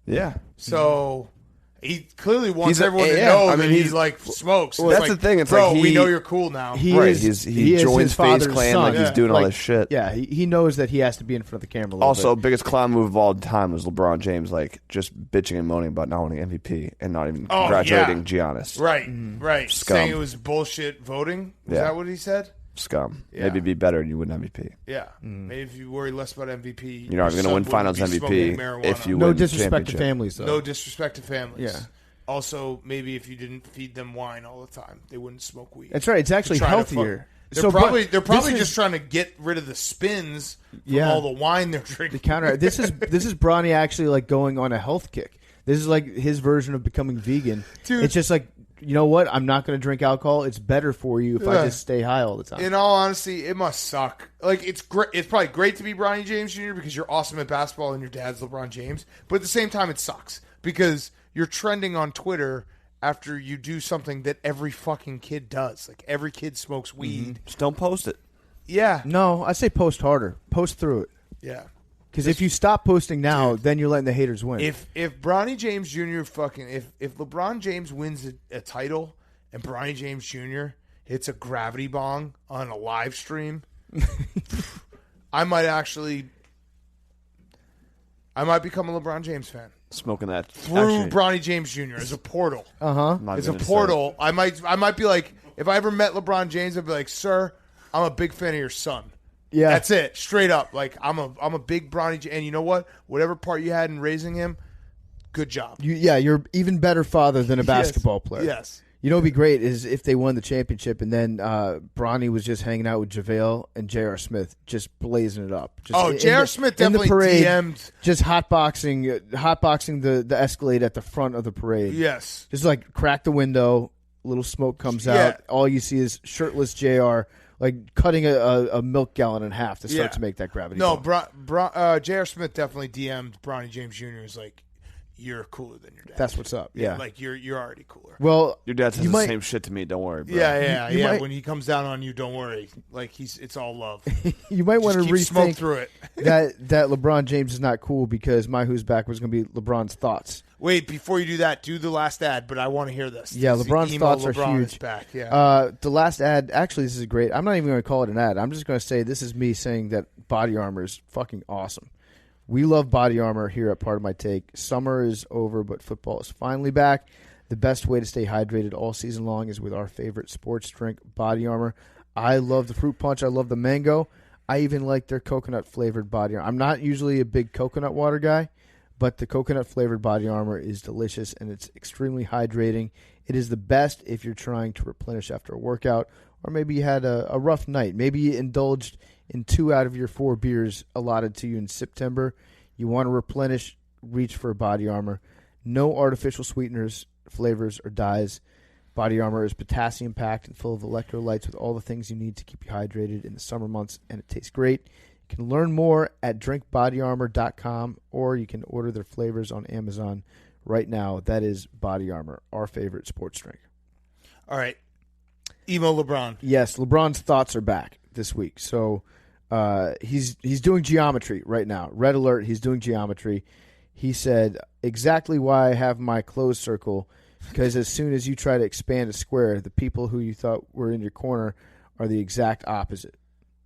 Yeah, so he clearly wants He's a- everyone to yeah, know I mean, that he he's- like smokes. well, It's that's like, the thing, it's bro, like we he- know you're cool now. He right. is- He he is joins his FaZe father's Clan son. like he's Yeah. doing all Like, this shit. Yeah, he knows that he has to be in front of the camera a little Also, bit. biggest clown move of all time was LeBron James, like just bitching and moaning about not winning MVP and not even Oh, congratulating yeah. Giannis. Right, right. Scum. Saying it was bullshit voting. Was Yeah. that what he said? Scum. Yeah. Maybe it'd be better and you win MVP. Yeah. Maybe if you worry less about MVP, You're not even going to win Finals MVP if you no win disrespect to championship. families, though. No disrespect to families. Yeah. Also, maybe if you didn't feed them wine all the time, they wouldn't smoke weed. That's right. It's actually Try to healthier. They're probably this just trying to get rid of the spins from Yeah. all the wine they're the drinking. counter. This is Bronny actually like going on a health kick. This is like his version of becoming vegan. Dude. It's just like, you know what? I'm not going to drink alcohol. It's better for you if I Yeah. just stay high all the time. In all honesty, it must suck. Like it's great. It's probably great to be Bronny James Jr. because you're awesome at basketball and your dad's LeBron James. But at the same time, it sucks because you're trending on Twitter after you do something that every fucking kid does. Like every kid smokes weed. Just don't post it. Yeah, No, I say post harder. Post through it. yeah. Because if you stop posting now, then you're letting the haters win. If Bronny James Jr. if LeBron James wins a title and Bronny James Jr. hits a gravity bong on a live stream, I might become a LeBron James fan. Smoking that Through Bronny James Jr. as a portal. Uh-huh. As a portal, I might be like, if I ever met LeBron James, I'd be like, sir, I'm a big fan of your son. Yeah. That's it. Straight up. Like, I'm a big Bronny James. And you know what? Whatever part you had in raising him, good job. You're even better father than a basketball player. Yes. You know what would be great is if they won the championship and then Bronny was just hanging out with JaVale and J.R. Smith, just blazing it up. J.R. Smith definitely DM'd. Just hotboxing the Escalade at the front of the parade. Yes. Just like crack the window, a little smoke comes out. All you see is shirtless JR, like cutting a milk gallon in half to start to make that gravity. No, J.R. Smith definitely DM'd Bronny James Jr. is like, you're cooler than your dad. That's what's up. Yeah. Like you're already cooler. Well, your dad says the same shit to me. Don't worry, bro. Yeah. When he comes down on you, don't worry. Like it's all love. You might want to rethink through it. that LeBron James is not cool because my Who's Back was going to be LeBron's thoughts. Wait, before you do that, do the last ad. But I want to hear this. Yeah, LeBron's thoughts are huge. Is back. Yeah. The last ad. Actually, this is great. I'm not even going to call it an ad. I'm just going to say this is me saying that Body Armor is fucking awesome. We love Body Armor here at Part of My Take. Summer is over, but football is finally back. The best way to stay hydrated all season long is with our favorite sports drink, Body Armor. I love the fruit punch. I love the mango. I even like their coconut-flavored Body Armor. I'm not usually a big coconut water guy, but the coconut-flavored Body Armor is delicious, and it's extremely hydrating. It is the best if you're trying to replenish after a workout, or maybe you had a rough night. Maybe you indulged in 2 out of your 4 beers allotted to you in September. You want to replenish, reach for Body Armor. No artificial sweeteners, flavors, or dyes. Body Armor is potassium-packed and full of electrolytes with all the things you need to keep you hydrated in the summer months, and it tastes great. You can learn more at drinkbodyarmor.com, or you can order their flavors on Amazon right now. That is Body Armor, our favorite sports drink. All right. Emo LeBron. Yes, LeBron's thoughts are back this week. So he's doing geometry right now. Red alert, he's doing geometry. He said, exactly why I have my closed circle, because as soon as you try to expand a square, the people who you thought were in your corner are the exact opposite.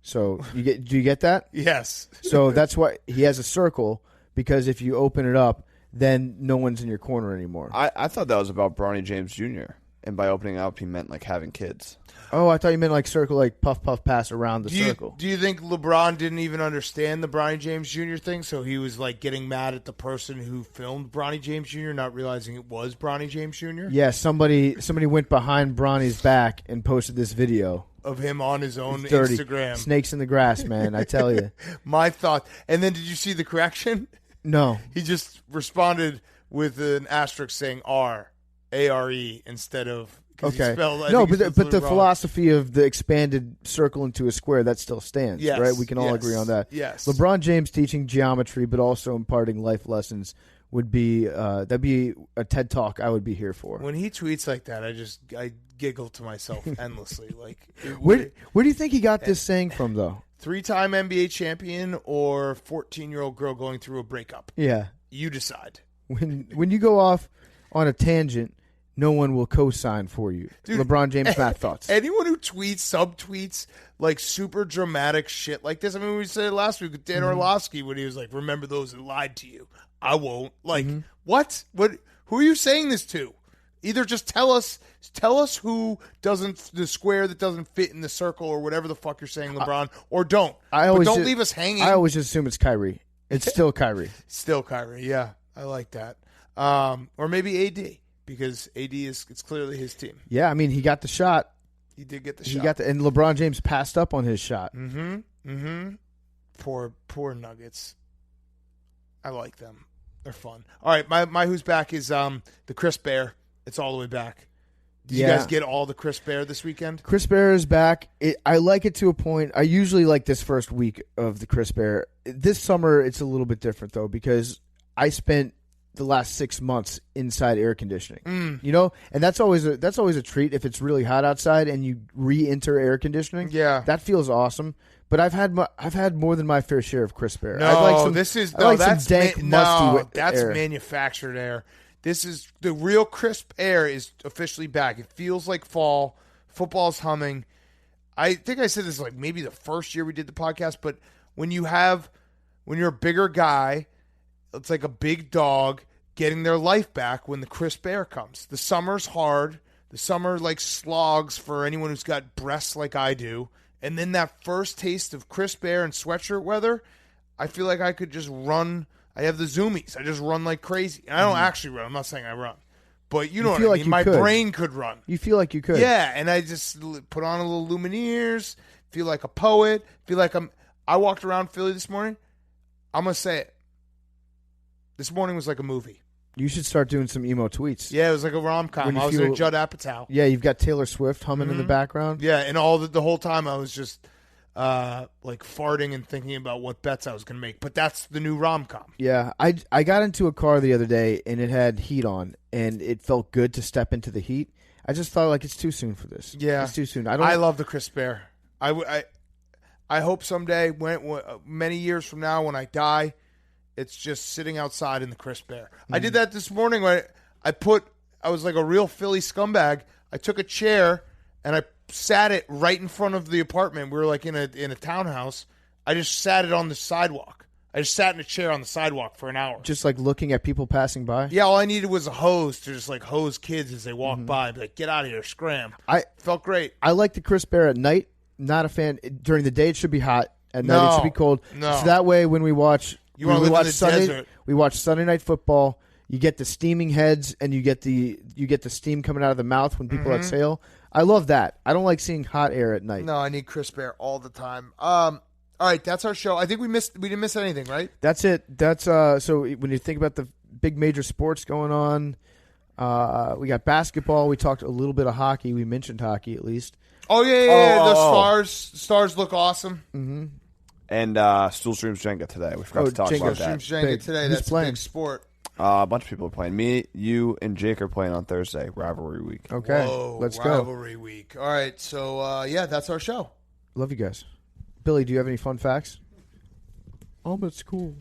So do you get that? Yes. So that's why he has a circle, because if you open it up, then no one's in your corner anymore. I thought that was about Bronny James Jr., and by opening up, he meant like having kids. Oh, I thought you meant like circle, like puff, puff, pass around the circle. Do you think LeBron didn't even understand the Bronny James Jr. thing, so he was like getting mad at the person who filmed Bronny James Jr., not realizing it was Bronny James Jr.? Yeah, somebody went behind Bronny's back and posted this video of him on his own dirty. Instagram. Snakes in the grass, man, I tell you. My thought. And then did you see the correction? No. He just responded with an asterisk saying R-A-R-E instead of... Okay. No, but the philosophy of the expanded circle into a square, that still stands, yes, right? We can all agree on that. Yes. LeBron James teaching geometry, but also imparting life lessons would be that'd be a TED Talk I would be here for. When he tweets like that, I giggle to myself endlessly. Like, where do you think he got this saying from, though? 3-time NBA champion or 14-year-old girl going through a breakup? Yeah. You decide. When you go off on a tangent, no one will co-sign for you. Dude, LeBron James, Matt, thoughts? Anyone who tweets, subtweets, like super dramatic shit like this. I mean, we said it last week with Dan Orlovsky when he was like, remember those that lied to you. I won't. Like, what? Who are you saying this to? Either just tell us who doesn't, the square that doesn't fit in the circle or whatever the fuck you're saying, LeBron, or don't. But don't leave us hanging. I always assume it's Kyrie. It's still Kyrie. Still Kyrie, yeah. I like that. Or maybe AD. Because AD it's clearly his team. Yeah, I mean, he got the shot. He did get the shot. And LeBron James passed up on his shot. Poor Nuggets. I like them. They're fun. All right, my who's back is the Chris Bear. It's all the way back. Did you guys get all the Chris Bear this weekend? Chris Bear is back. I like it to a point. I usually like this first week of the Chris Bear. This summer, it's a little bit different, though, because I spent the last 6 months inside air conditioning, you know, and that's always a treat if it's really hot outside and you re-enter air conditioning. Yeah, that feels awesome. But I've had more than my fair share of Crisp Air. That's air. Manufactured air. This is the real Crisp Air is officially back. It feels like fall. Football's humming. I think I said this like maybe the first year we did the podcast, but when you're a bigger guy, it's like a big dog getting their life back when the crisp air comes. The summer's hard. The summer like slogs for anyone who's got breasts like I do. And then that first taste of crisp air and sweatshirt weather, I feel like I could just run. I have the zoomies. I just run like crazy. And I don't actually run. I'm not saying I run. But you know what I mean. My brain could run. You feel like you could. Yeah, and I just put on a little Lumineers, feel like a poet, feel like I walked around Philly this morning. I'm going to say it. This morning was like a movie. You should start doing some emo tweets. Yeah, it was like a rom-com. I was in Judd Apatow. Yeah, you've got Taylor Swift humming in the background. Yeah, and the whole time I was just like farting and thinking about what bets I was going to make. But that's the new rom-com. Yeah, I got into a car the other day, and it had heat on, and it felt good to step into the heat. I just thought, like, it's too soon for this. Yeah. It's too soon. I love the crisp air. I hope someday, many years from now, when I die, it's just sitting outside in the crisp air. I did that this morning. When I was like a real Philly scumbag. I took a chair and I sat it right in front of the apartment. We were like in a townhouse. I just sat it on the sidewalk. I just sat in a chair on the sidewalk for an hour. Just like looking at people passing by? Yeah, all I needed was a hose to just like hose kids as they walk by. Be like, get out of here, scram. Felt great. I like the crisp air at night. Not a fan. During the day, it should be hot. At night, it should be cold. No. So that way, when we watch... You want to live in the desert. We watch Sunday Night Football. You get the steaming heads, and you get the steam coming out of the mouth when people exhale. I love that. I don't like seeing hot air at night. No, I need crisp air all the time. All right, that's our show. I think we didn't miss anything, right? That's it. That's so when you think about the big major sports going on, we got basketball. We talked a little bit of hockey. We mentioned hockey at least. Oh yeah. The stars look awesome. Mm-hmm. And Stool Streams Jenga today. We forgot to talk about that. Jenga today. That's a big sport. A bunch of people are playing. Me, you, and Jake are playing on Thursday. Rivalry week. Okay, Whoa, let's go. Rivalry week. All right, so that's our show. Love you guys. Billy, do you have any fun facts? It's cool.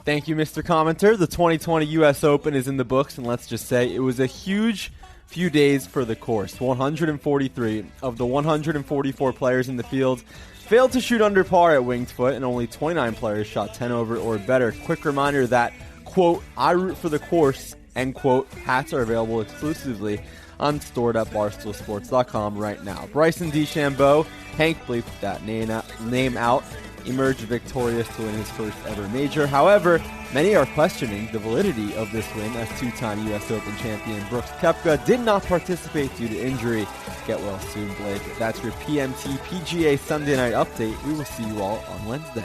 Thank you, Mr. Commenter. The 2020 U.S. Open is in the books, and let's just say it was a huge few days for the course. 143 of the 144 players in the field failed to shoot under par at Winged Foot, and only 29 players shot 10 over or better. Quick reminder that, quote, I root for the course, end quote, hats are available exclusively on stored@barstoolsports.com right now. Bryson DeChambeau, Hank bleeped that name out, emerged victorious to win his first ever major. However, many are questioning the validity of this win as two-time U.S. Open champion Brooks Koepka did not participate due to injury. Get well soon, Blake. That's your PMT PGA Sunday night update. We will see you all on Wednesday.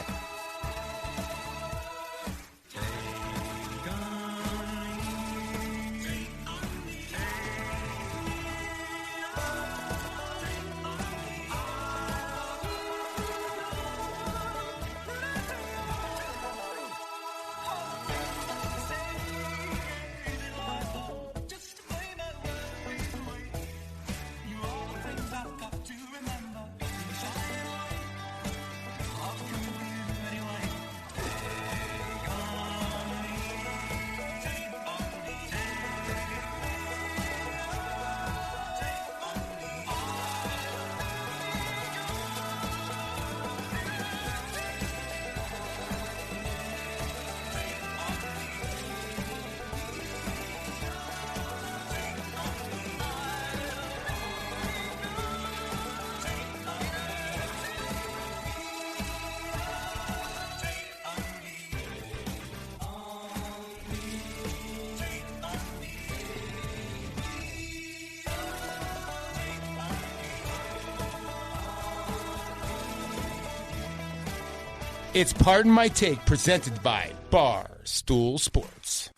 It's Pardon My Take, presented by Barstool Sports.